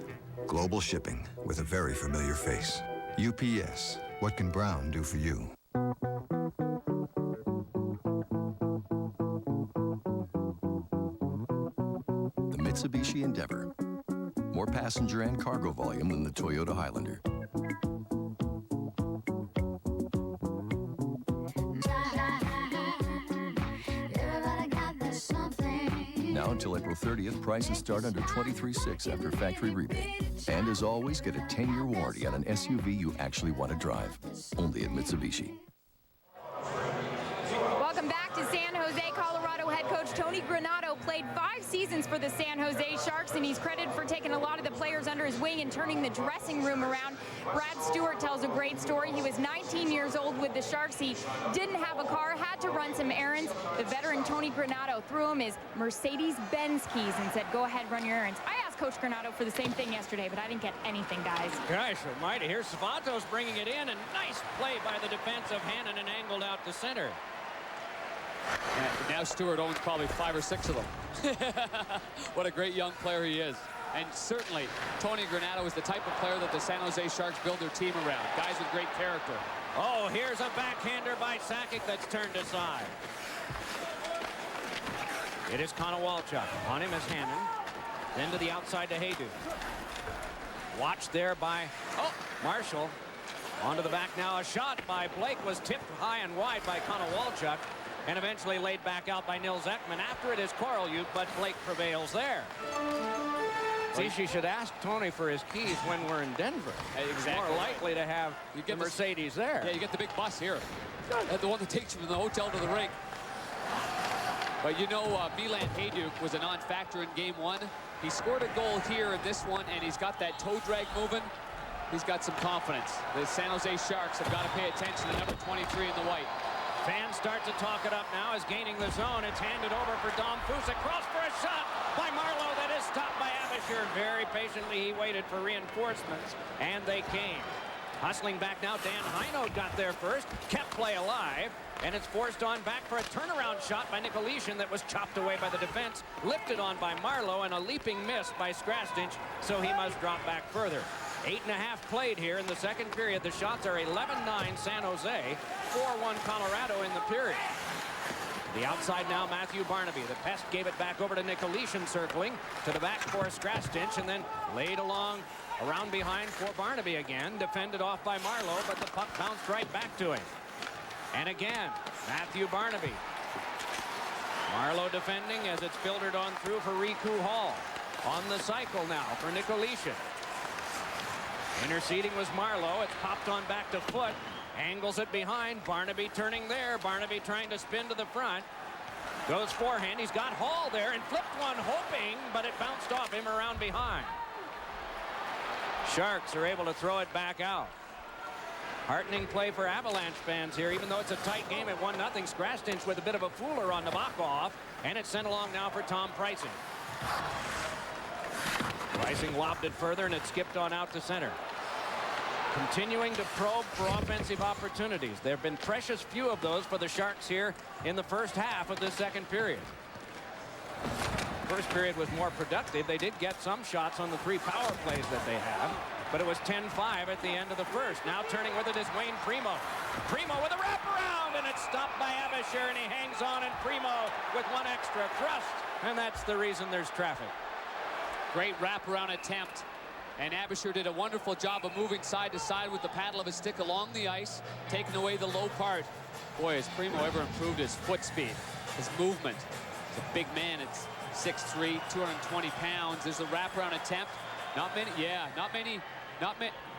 S25: Global shipping with a very familiar face. UPS, what can Brown do for you?
S26: The Mitsubishi Endeavor. More passenger and cargo volume than the Toyota Highlander. Now until April 30th, prices start under $23,600 after factory rebate. And as always, get a 10-year warranty on an SUV you actually want to drive. Only at Mitsubishi.
S16: Welcome back to San Jose. Colorado head coach Tony Granato played 5 seasons for the San Jose Sharks, and he's credited for taking a lot of the players under his wing and turning the dressing room around. Brad Stewart tells a great story. He was 19 years old with the Sharks. He didn't have a car, had to run some errands. The veteran Tony Granato threw him his Mercedes-Benz keys and said, go ahead, run your errands. I asked Coach Granato for the same thing yesterday, but I didn't get anything, guys.
S1: Gosh almighty, here's Savatos bringing it in, and nice play by the defense of Hannon and angled out to center.
S7: And now Stewart owns probably 5 or 6 of them. What a great young player he is. And certainly, Tony Granato is the type of player that the San Jose Sharks build their team around. Guys with great character.
S1: Oh, here's a backhander by Sakic that's turned aside. It is Konowalchuk. On him is Hannon. Then to the outside to Hayduk. Watched there by Marshall. Onto the back now. A shot by Blake was tipped high and wide by Konowalchuk, and eventually laid back out by Nils Ekman. After it is Korolyuk, but Blake prevails there. See, she should ask Tony for his keys when we're in Denver.
S7: Exactly.
S1: More likely to have the Mercedes there.
S7: Yeah, you get the big bus here. The one that takes you from the hotel to the rink. But you know, Milan Hayduk was a non-factor in game 1. He scored a goal here in this one, and he's got that toe drag moving. He's got some confidence. The San Jose Sharks have got to pay attention to number 23 in the white.
S1: Fans start to talk it up now as gaining the zone. It's handed over for Dom Fusa. Cross for a shot by Marleau. That is stopped by Abisher. Very patiently he waited for reinforcements, and they came. Hustling back now, Dan Heino got there first, kept play alive, and it's forced on back for a turnaround shot by Nicolishin that was chopped away by the defense, lifted on by Marleau, and a leaping miss by Skrastinch, so he must drop back further. 8.5 played here in the second period. The shots are 11-9 San Jose, 4-1 Colorado in the period. The outside now, Matthew Barnaby. The Pest gave it back over to Nicolishin, circling to the back for Skrastinch, and then laid along around behind for Barnaby again. Defended off by Marleau, but the puck bounced right back to him. And again, Matthew Barnaby. Marleau defending as it's filtered on through for Riku Hall. On the cycle now for Nicolishin. Interceding was Marleau. It's popped on back to Foot. Angles it behind. Barnaby turning there. Barnaby trying to spin to the front. Goes forehand. He's got Hall there and flipped one hoping, but it bounced off him around behind. Sharks are able to throw it back out. Heartening play for Avalanche fans here, even though it's a tight game at 1-0. Skrastinch with a bit of a fooler on Nabokov, and it's sent along now for Tom Pricing. Pricing lobbed it further, and it skipped on out to center. continuing to probe for offensive opportunities. There have been precious few of those for the Sharks here in the first half of this second period. First period was more productive. They did get some shots on the 3 power plays that they have, but it was 10-5 at the end of the first. Now turning with it is Wayne Primo. Primo with a wraparound, and it's stopped by Abishur, and he hangs on, and Primo with one extra thrust, and that's the reason there's traffic.
S7: Great wraparound attempt, and Abishur did a wonderful job of moving side to side with the paddle of his stick along the ice, taking away the low part. Boy, has Primo ever improved his foot speed, his movement. He's a big man. It's 6'3", 220 pounds. There's a wraparound attempt. Not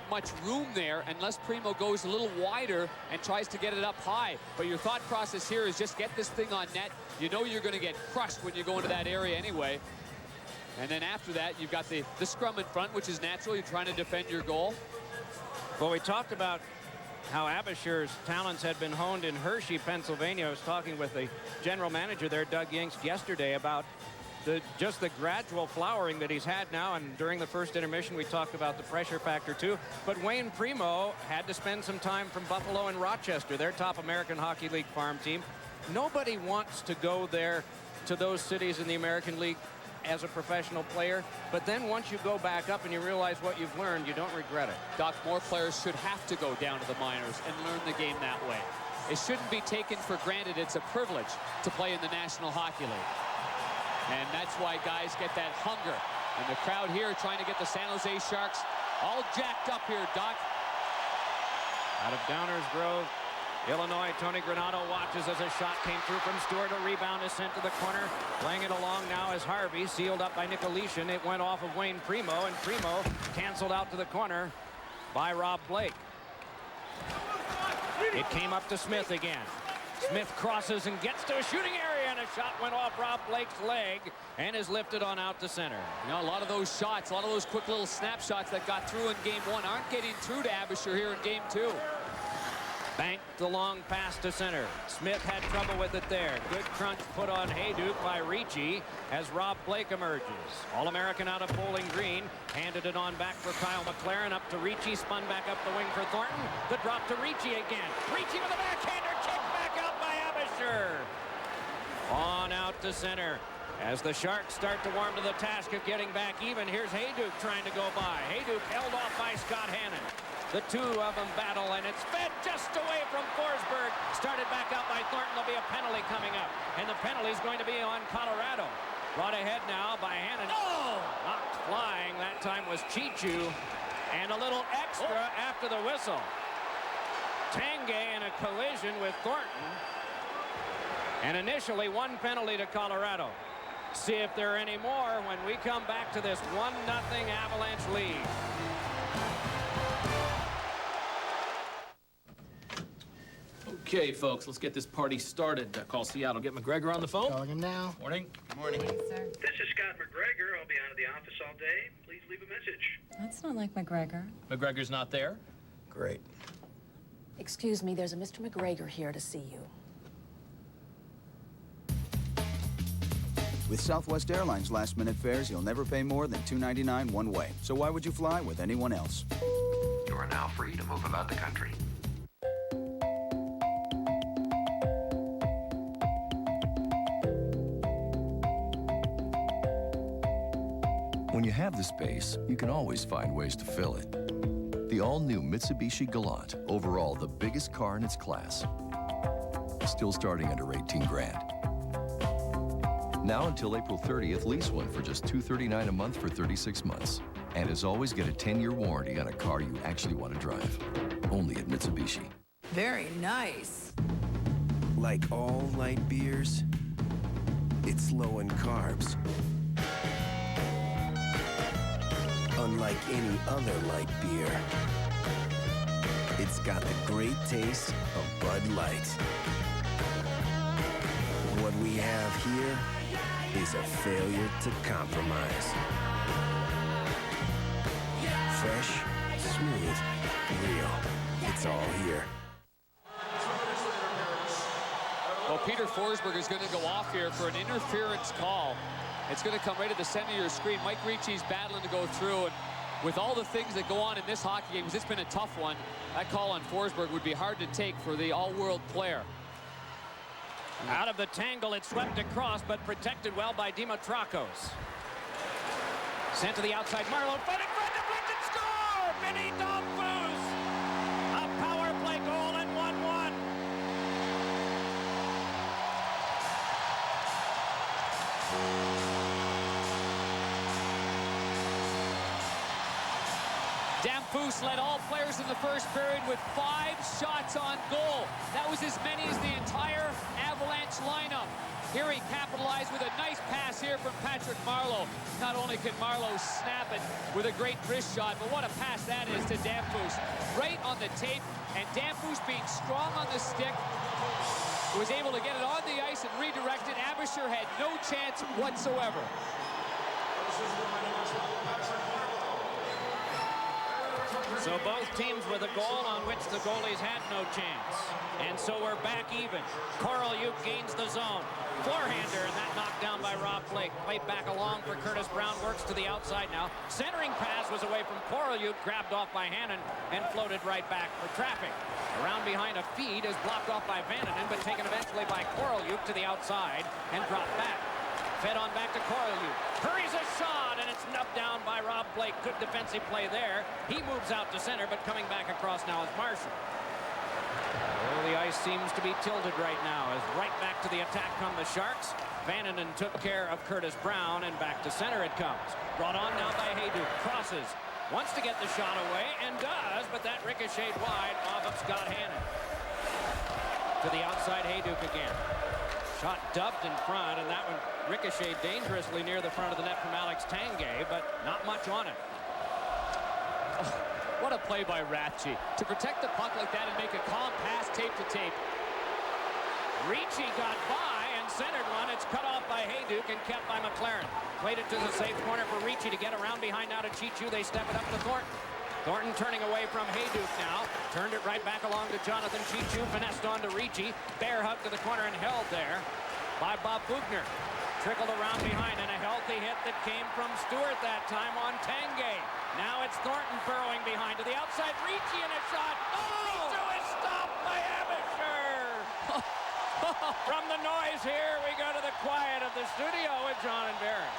S7: much room there unless Primo goes a little wider and tries to get it up high. But your thought process here is just get this thing on net. You know you're going to get crushed when you go into that area anyway. And then after that, you've got the scrum in front, which is natural. You're trying to defend your goal.
S1: Well, we talked about how Abishur's talents had been honed in Hershey, Pennsylvania. I was talking with the general manager there, Doug Yingst, yesterday about just the gradual flowering that he's had now. And during the first intermission, we talked about the pressure factor too. But Wayne Primo had to spend some time from Buffalo and Rochester, their top American Hockey League farm team. Nobody wants to go there to those cities in the American League as a professional player, but then once you go back up and you realize what you've learned, you don't regret it.
S7: Doc, more players should have to go down to the minors and learn the game that way. It shouldn't be taken for granted. It's a privilege to play in the National Hockey League. And that's why guys get that hunger. And the crowd here trying to get the San Jose Sharks all jacked up here, Doc.
S1: Out of Downers Grove, Illinois, Tony Granato watches as a shot came through from Stewart. A rebound is sent to the corner. Playing it along now is Harvey, sealed up by Nicolishin. It went off of Wayne Primo, and Primo canceled out to the corner by Rob Blake. It came up to Smith again. Smith crosses and gets to a shooting area, and a shot went off Rob Blake's leg and is lifted on out to center.
S7: You know, a lot of those shots, a lot of those quick little snapshots that got through in game 1 aren't getting through to Abishur here in game 2.
S1: Banked the long pass to center. Smith had trouble with it there. Good crunch put on Hayduk by Ricci as Rob Blake emerges. All-American out of Bowling Green. Handed it on back for Kyle McLaren. Up to Ricci. Spun back up the wing for Thornton. The drop to Ricci again. Ricci with a backhander. Kicked back out by Abishur. On out to center. As the Sharks start to warm to the task of getting back even, here's Hayduk trying to go by. Hayduk held off by Scott Hannon. The two of them battle, and it's fed just away from Forsberg. Started back out by Thornton. There'll be a penalty coming up, and the penalty's going to be on Colorado. Brought ahead now by Hannon. Oh! Knocked flying. That time was Chichu. And a little extra after the whistle. Tanguay in a collision with Thornton. And initially, one penalty to Colorado. See if there are any more when we come back to this 1-0 Avalanche lead.
S6: Okay, folks, let's get this party started. Call Seattle. Get McGregor on the phone.
S8: Calling him now.
S6: Morning.
S8: Morning.
S10: This is Scott McGregor. I'll be out of the office all day. Please leave a message.
S17: That's not like McGregor.
S6: McGregor's not there?
S8: Great.
S17: Excuse me, there's a Mr. McGregor here to see you.
S18: With Southwest Airlines last-minute fares, you'll never pay more than $2.99 one way. So why would you fly with anyone else?
S5: You are now free to move about the country.
S26: When you have the space, you can always find ways to fill it. The all-new Mitsubishi Galant, overall the biggest car in its class. Still starting under 18 grand. Now until April 30th, lease one for just $239 a month for 36 months. And as always, get a 10-year warranty on a car you actually want to drive. Only at Mitsubishi.
S19: Very nice.
S27: Like all light beers, it's low in carbs. Unlike any other light beer, it's got the great taste of Bud Light. What we have here is a failure to compromise. Fresh, smooth, real. It's all here.
S7: Well, Peter Forsberg is going to go off here for an interference call. It's going to come right at the center of your screen. Mike Ricci's battling to go through, and with all the things that go on in this hockey game, because it's been a tough one, that call on Forsberg would be hard to take for the all-world player.
S1: Out of the tangle, it's swept across, but protected well by Dimitrakos. Sent to the outside, Marlowe, foot in front, deflected, score! Vinny Domfus! A power play goal at 1-1.
S7: Domfus led all players in the first period with 5 shots on goal. That was as many as the entire Avalanche lineup. Here he capitalized with a nice pass here from Patrick Marleau. Not only can Marleau snap it with a great wrist shot, but what a pass that is to Domfus. Right on the tape, and Domfus being strong on the stick, was able to get it on the ice and redirect it. Abisher had no chance whatsoever.
S1: So both teams with a goal on which the goalies had no chance. And so we're back even. Korolyuk gains the zone. Forehander, and that knocked down by Rob Blake. Played back along for Curtis Brown, works to the outside now. Centering pass was away from Korolyuk, grabbed off by Hannon, and floated right back for traffic. Around behind a feed is blocked off by Vananen, but taken eventually by Korolyuk to the outside and dropped back. Fed on back to Korolyuk. Hurries a shot, and it's snubbed down by Rob Blake. Good defensive play there. He moves out to center, but coming back across now is Marshall. Well, the ice seems to be tilted right now as right back to the attack come the Sharks. Vananen took care of Curtis Brown, and back to center it comes. Brought on now by Hayduk. Crosses. Wants to get the shot away, and does, but that ricocheted wide off of Scott Hannon. To the outside, Hayduk again. Shot dubbed in front, and that one ricocheted dangerously near the front of the net from Alex Tanguay, but not much on it.
S7: Oh, what a play by Ratchi. To protect the puck like that and make a calm pass tape to tape.
S1: Ricci got by and centered one. It's cut off by Hayduk and kept by McLaren. Played it to the safe corner for Ricci to get around behind now to Chichu. They step it up to Thornton. Thornton turning away from Hayduk now. Turned it right back along to Jonathan Chichu. Finessed on to Ricci. Bear hug to the corner and held there by Bob Bugner. Trickled around behind, and a healthy hit that came from Stewart that time on Tanguay. Now it's Thornton burrowing behind to the outside. Ricci and a shot. Oh! Chichu is stopped by Abisher. From the noise here, we go to the quiet of the studio with John and Barry.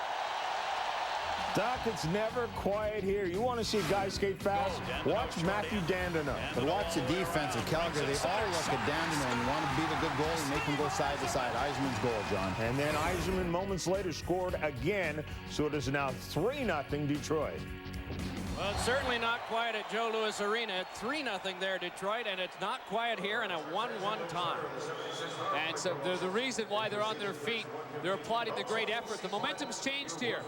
S3: Doc, it's never quiet here. You want to see guys skate fast? Watch Matthew Dandino.
S4: But watch the defense of Calgary. They all look at Dandino and want to be the good goalie and make him go side to side. Yzerman's goal, John.
S3: And then Yzerman moments later scored again, so it is now 3-0 Detroit.
S1: Well, it's certainly not quiet at Joe Louis Arena. 3-0 there, Detroit, and it's not quiet here in a 1-1 tie.
S7: And so the reason why they're on their feet, they're applauding the great effort. The momentum's changed here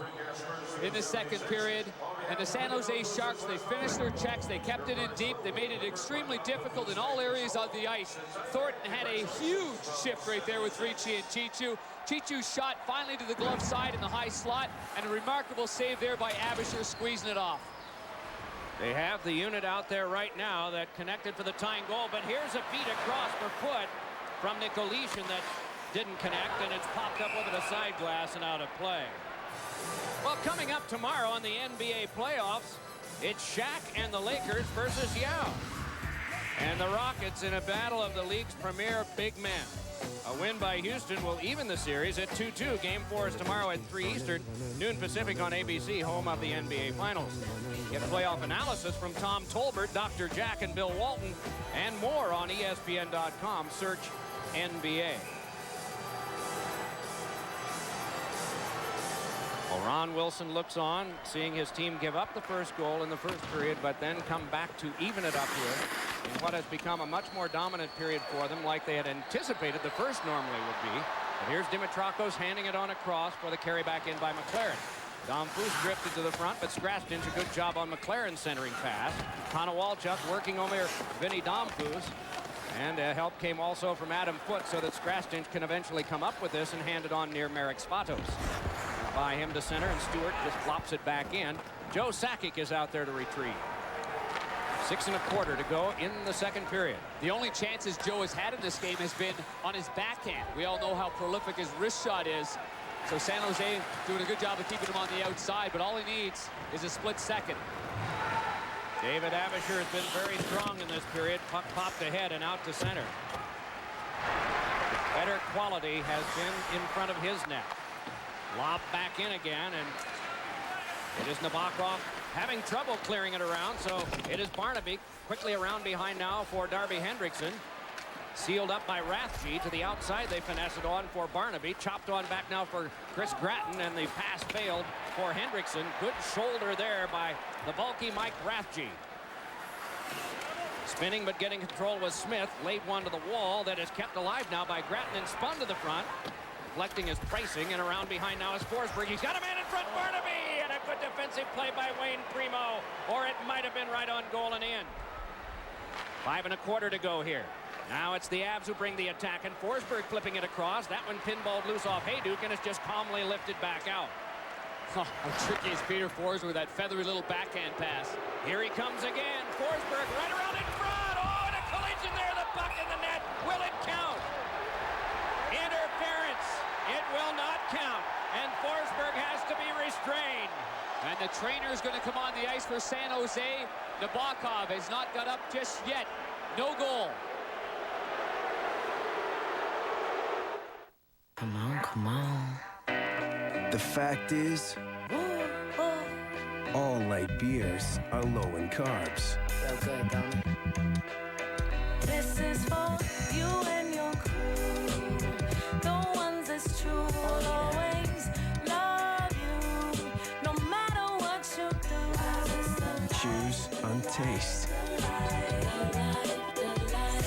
S7: in the second period. And the San Jose Sharks, they finished their checks. They kept it in deep. They made it extremely difficult in all areas of the ice. Thornton had a huge shift right there with Ricci and Chichu. Chichu's shot finally to the glove side in the high slot, and a remarkable save there by Abisher, squeezing it off.
S1: They have the unit out there right now that connected for the tying goal, but here's a feed across for foot from Nicolishin that didn't connect, and it's popped up over the side glass and out of play. Well, coming up tomorrow on the NBA playoffs, it's Shaq and the Lakers versus Yao. And the Rockets in a battle of the league's premier big men. A win by Houston will even the series at 2-2. Game 4 is tomorrow at 3 Eastern, noon Pacific on ABC, home of the NBA Finals. Get playoff analysis from Tom Tolbert, Dr. Jack, and Bill Walton, and more on ESPN.com. Search NBA. Well, Ron Wilson looks on, seeing his team give up the first goal in the first period, but then come back to even it up here in what has become a much more dominant period for them, like they had anticipated the first normally would be. But here's Dimitrakos handing it on across for the carry back in by McLaren. Domfus drifted to the front, but Skrastin's a good job on McLaren's centering pass. Konowalchuk working over Vinny Domfus. And help came also from Adam Foote so that Skrastin can eventually come up with this and hand it on near Marek Spatos. By him to center, and Stewart just flops it back in. Joe Sakic is out there to retrieve. 6 1/4 to go in the second period.
S7: The only chances Joe has had in this game has been on his backhand. We all know how prolific his wrist shot is. So San Jose doing a good job of keeping him on the outside, but all he needs is a split second.
S1: David Abisher has been very strong in this period. Puck popped ahead and out to center. Better quality has been in front of his net. Lob back in again, and it is Nabokov having trouble clearing it around, so it is Barnaby quickly around behind now for Darby Hendrickson. Sealed up by Rathje to the outside. They finesse it on for Barnaby. Chopped on back now for Chris Gratton, and the pass failed for Hendrickson. Good shoulder there by the bulky Mike Rathje. Spinning but getting control was Smith. Laid one to the wall that is kept alive now by Gratton and spun to the front. Deflecting his pricing, and around behind now is Forsberg. He's got a man in front, Barnaby, and a good defensive play by Wayne Primo, or it might have been right on goal and in. 5 1/4 to go here. Now it's the Avs who bring the attack, and Forsberg flipping it across. That one pinballed loose off Hayduk, and it's just calmly lifted back out.
S7: Oh, how tricky is Peter Forsberg with that feathery little backhand pass.
S1: Here he comes again. Forsberg right around in front. Oh, and a collision there. The puck in the net. Will it count? Interference. It will not count, and Forsberg has to be restrained.
S7: And the trainer is going to come on the ice for San Jose. Nabokov has not got up just yet. No goal.
S27: Come on, come on. The fact is, all light beers are low in carbs.
S17: Feel good, don't it?
S8: This is for you and your crew. The ones that's true will always love you, no matter what you do.
S27: Choose on taste.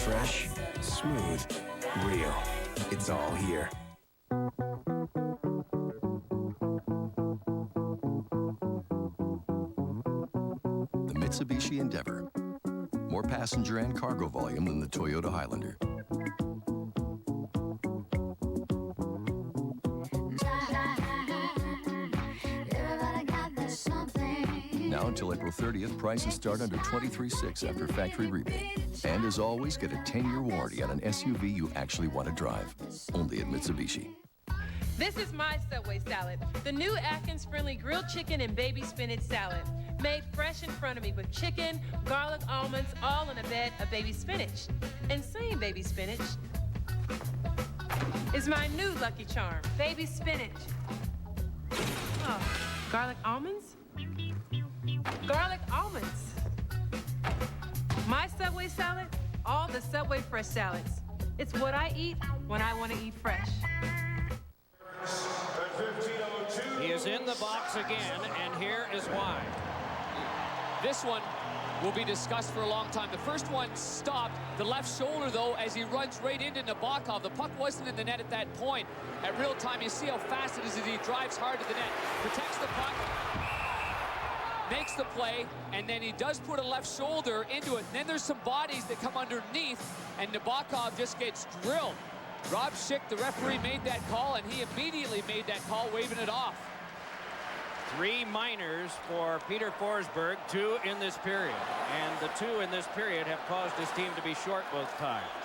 S27: Fresh, smooth, real. It's all here.
S26: The Mitsubishi Endeavor. More passenger and cargo volume than the Toyota Highlander. Now until April 30th, prices start under $23,600 after factory rebate. And as always, get a 10-year warranty on an SUV you actually want to drive. Only at Mitsubishi.
S11: This is my Subway salad, the new Atkins-friendly grilled chicken and baby spinach salad. Made fresh in front of me with chicken, garlic, almonds, all in a bed of baby spinach. And saying baby spinach is my new Lucky Charm, baby spinach. Oh, garlic almonds? Garlic almonds. My Subway salad, all the Subway fresh salads. It's what I eat when I want to eat fresh.
S1: He is in the box again, and here is why.
S7: This one will be discussed for a long time. The first one stopped the left shoulder, though, as he runs right into Nabokov. The puck wasn't in the net at that point. At real time, you see how fast it is as he drives hard to the net. Protects the puck, makes the play, and then he does put a left shoulder into it. And then there's some bodies that come underneath, and Nabokov just gets drilled. Rob Schick, the referee, made that call, and he immediately made that call, waving it off.
S1: 3 minors for Peter Forsberg, 2 in this period. And the 2 in this period have caused his team to be short both times.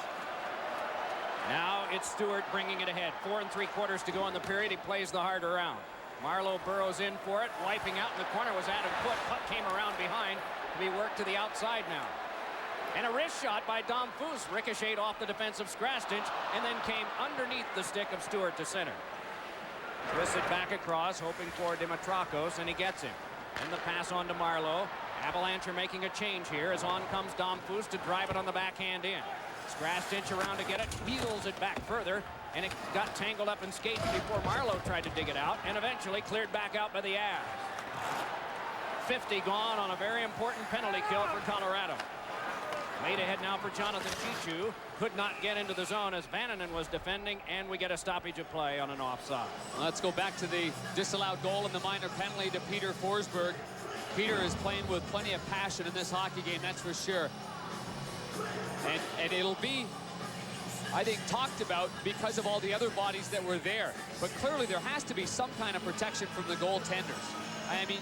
S1: Now it's Stewart bringing it ahead. 4 3/4 to go in the period. He plays the hard around. Marlowe burrows in for it. Wiping out in the corner was Adam Foote. Puck came around behind to be worked to the outside now. And a wrist shot by Dom Foose ricocheted off the defensive Skrastins and then came underneath the stick of Stewart to center. Twisted back across, hoping for Dimitrakos, and he gets him. And the pass on to Marlowe. Avalanche are making a change here as on comes Dom Foose to drive it on the backhand in. Skrastins around to get it, wheels it back further, and it got tangled up in skates before Marlowe tried to dig it out, and eventually cleared back out by the Avs. 50 gone on a very important penalty kill for Colorado. Made ahead now for Jonathan Chichu. Could not get into the zone as Vananen was defending, and we get a stoppage of play on an offside.
S7: Let's go back to the disallowed goal and the minor penalty to Peter Forsberg. Peter is playing with plenty of passion in this hockey game, that's for sure. And it'll be, I think, talked about because of all the other bodies that were there. But clearly there has to be some kind of protection from the goaltenders. I mean,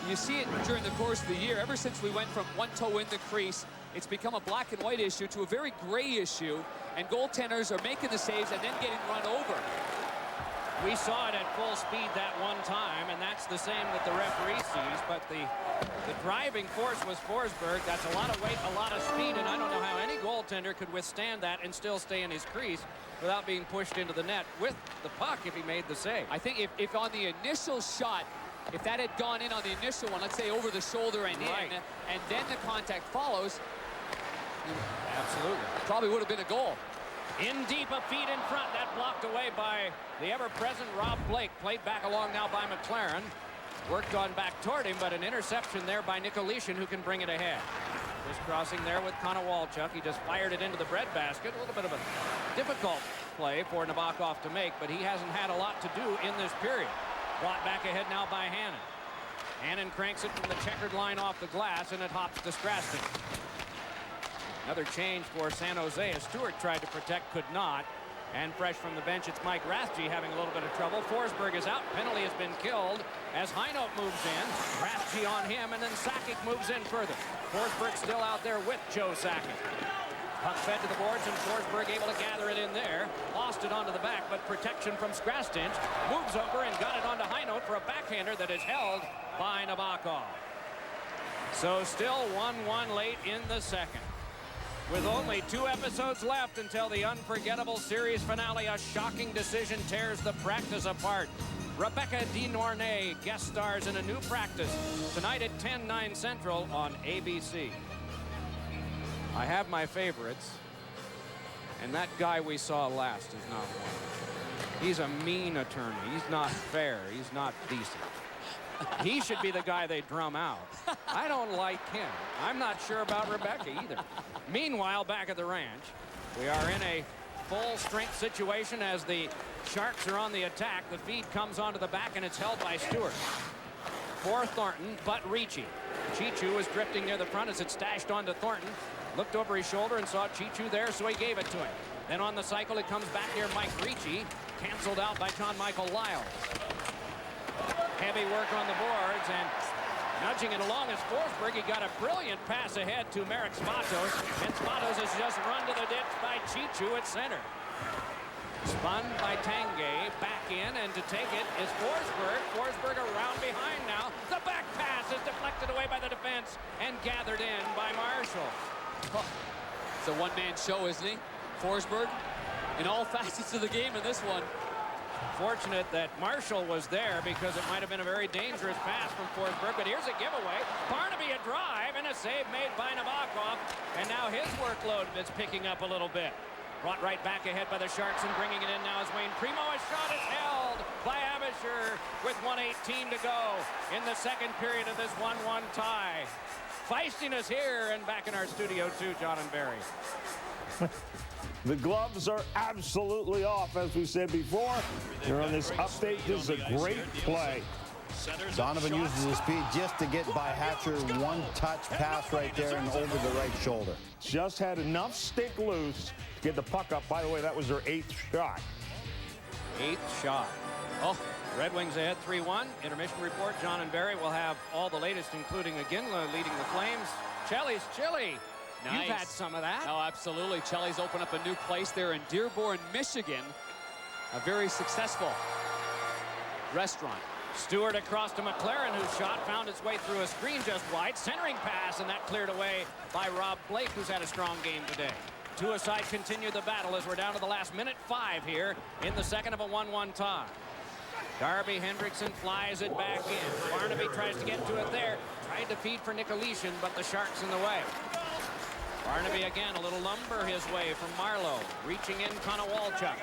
S7: you see it during the course of the year. Ever since we went from one toe in the crease, it's become a black and white issue to a very gray issue, and goaltenders are making the saves and then getting run over.
S1: We saw it at full speed that one time, and that's the same that the referee sees, but the driving force was Forsberg. That's a lot of weight, a lot of speed, and I don't know how any goaltender could withstand that and still stay in his crease without being pushed into the net with the puck if he made the save.
S7: I think if on the initial shot, if that had gone in on the initial one, let's say over the shoulder and
S1: right
S7: in, and then the contact follows,
S1: absolutely,
S7: probably would have been a goal.
S1: In deep, a feed in front. That blocked away by the ever-present Rob Blake. Played back along now by McLaren. Worked on back toward him, but an interception there by Nicolishin, who can bring it ahead. Just crossing there with Konowalchuk. He just fired it into the breadbasket. A little bit of a difficult play for Nabokov to make, but he hasn't had a lot to do in this period. Brought back ahead now by Hannon. Hannon cranks it from the checkered line off the glass, and it hops to Straston. Another change for San Jose as Stewart tried to protect, could not. And fresh from the bench, it's Mike Rathje having a little bit of trouble. Forsberg is out. Penalty has been killed as Heinold moves in. Rathje on him, and then Sakic moves in further. Forsberg still out there with Joe Sakic. Puck fed to the boards, and Forsberg able to gather it in there. Lost it onto the back, but protection from Strastinch. Moves over and got it onto Heinold for a backhander that is held by Nabokov. So still 1-1 late in the second. With only 2 episodes left until the unforgettable series finale, a shocking decision tears the practice apart. Rebecca DeNornay guest stars in a new practice tonight at 10/9 Central on ABC. I have my favorites, and that guy we saw last is not one. He's a mean attorney. He's not fair. He's not decent. He should be the guy they drum out. I don't like him. I'm not sure about Rebecca either. Meanwhile, back at the ranch, we are in a full-strength situation as the Sharks are on the attack. The feed comes onto the back, and it's held by Stewart. For Thornton, but Ricci. Chichu was drifting near the front as it stashed onto Thornton. Looked over his shoulder and saw Chichu there, so he gave it to him. Then on the cycle, it comes back near Mike Ricci. Canceled out by John Michael Lyles. Heavy work on the boards, and nudging it along is Forsberg. He got a brilliant pass ahead to Marek Spatos, and Spatos has just run to the ditch by Chichu at center. Spun by Tanguay, back in, and to take it is Forsberg. Forsberg around behind now. The back pass is deflected away by the defense and gathered in by Marshall.
S7: Oh, it's a one-man show, isn't he? Forsberg in all facets of the game in this one.
S1: Fortunate that Marshall was there because it might have been a very dangerous pass from Forsberg, but here's a giveaway. Barnaby a drive and a save made by Nabokov, and now his workload is picking up a little bit. Brought right back ahead by the Sharks, and bringing it in now is Wayne Primo. A shot is held by Abisher with 1:18 to go in the second period of this 1-1 tie. Feistiness here, and back in our studio too, John and Barry.
S3: The gloves are absolutely off, as we said before. Here on this update, this is a great play.
S4: Donovan uses his speed just to get by Hatcher. One touch pass right there and over the right shoulder.
S3: Just had enough stick loose to get the puck up. By the way, that was their 8th shot.
S1: 8th shot. Oh, Red Wings ahead 3-1. Intermission report. John and Barry will have all the latest, including Iginla leading the Flames. Chelly's Chili.
S7: Nice.
S1: You've had some of that.
S7: Oh, absolutely. Chelly's opened up a new place there in Dearborn, Michigan. A very successful restaurant.
S1: Stewart across to McLaren, whose shot found its way through a screen just wide. Centering pass, and that cleared away by Rob Blake, who's had a strong game today. Two aside continue the battle as we're down to the last minute 5 here in the second of a 1-1 tie. Darby Hendrickson flies it back in. Barnaby tries to get to it there. Tried to feed for Nicolishin, but the Sharks in the way. Barnaby again, a little lumber his way from Marlowe. Reaching in Konowalchuk.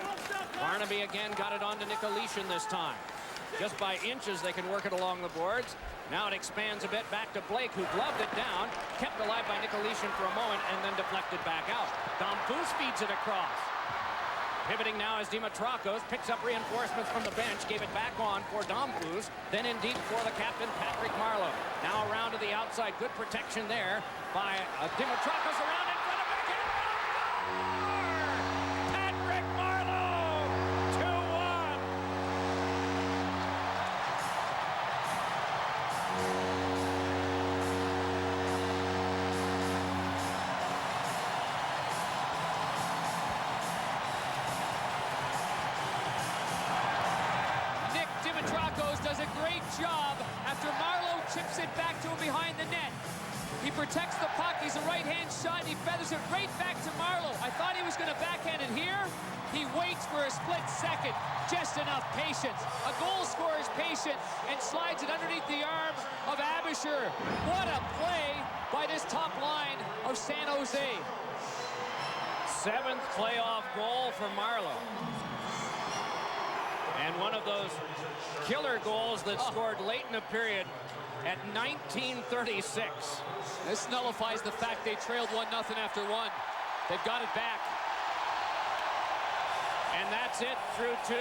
S1: Barnaby again got it on to Nicolishin this time. Just by inches, they can work it along the boards. Now it expands a bit back to Blake, who gloved it down. Kept alive by Nicolishin for a moment, and then deflected back out. Domfus feeds it across. Pivoting now as Dimitrakos picks up reinforcements from the bench. Gave it back on for Domfus. Then in deep for the captain, Patrick Marlowe. Now around to the outside. Good protection there by Dimitrakos around in front of Patrick Marlowe! 2-1!
S7: does a great job after Marleau chips it back to him behind the net. He protects the puck. He's a right-hand shot. He feathers it right back to Marleau. I thought he was going to backhand it here. He waits for a split second. Just enough patience. A goal scorer is patient and slides it underneath the arm of Abisher. What a play by this top line of San Jose.
S1: 7th playoff goal for Marleau. And one of those killer goals that scored late in the period at 1936.
S7: This nullifies the fact they trailed 1-0 after 1. They've got it back.
S1: And that's it through 2.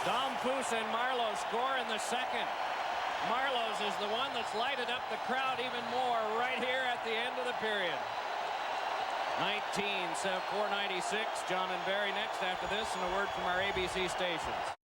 S1: Dom Pouce and Marleau score in the second. Marleau's is the one that's lighted up the crowd even more right here at the end of the period. 496. John and Barry next after this, and a word from our ABC stations.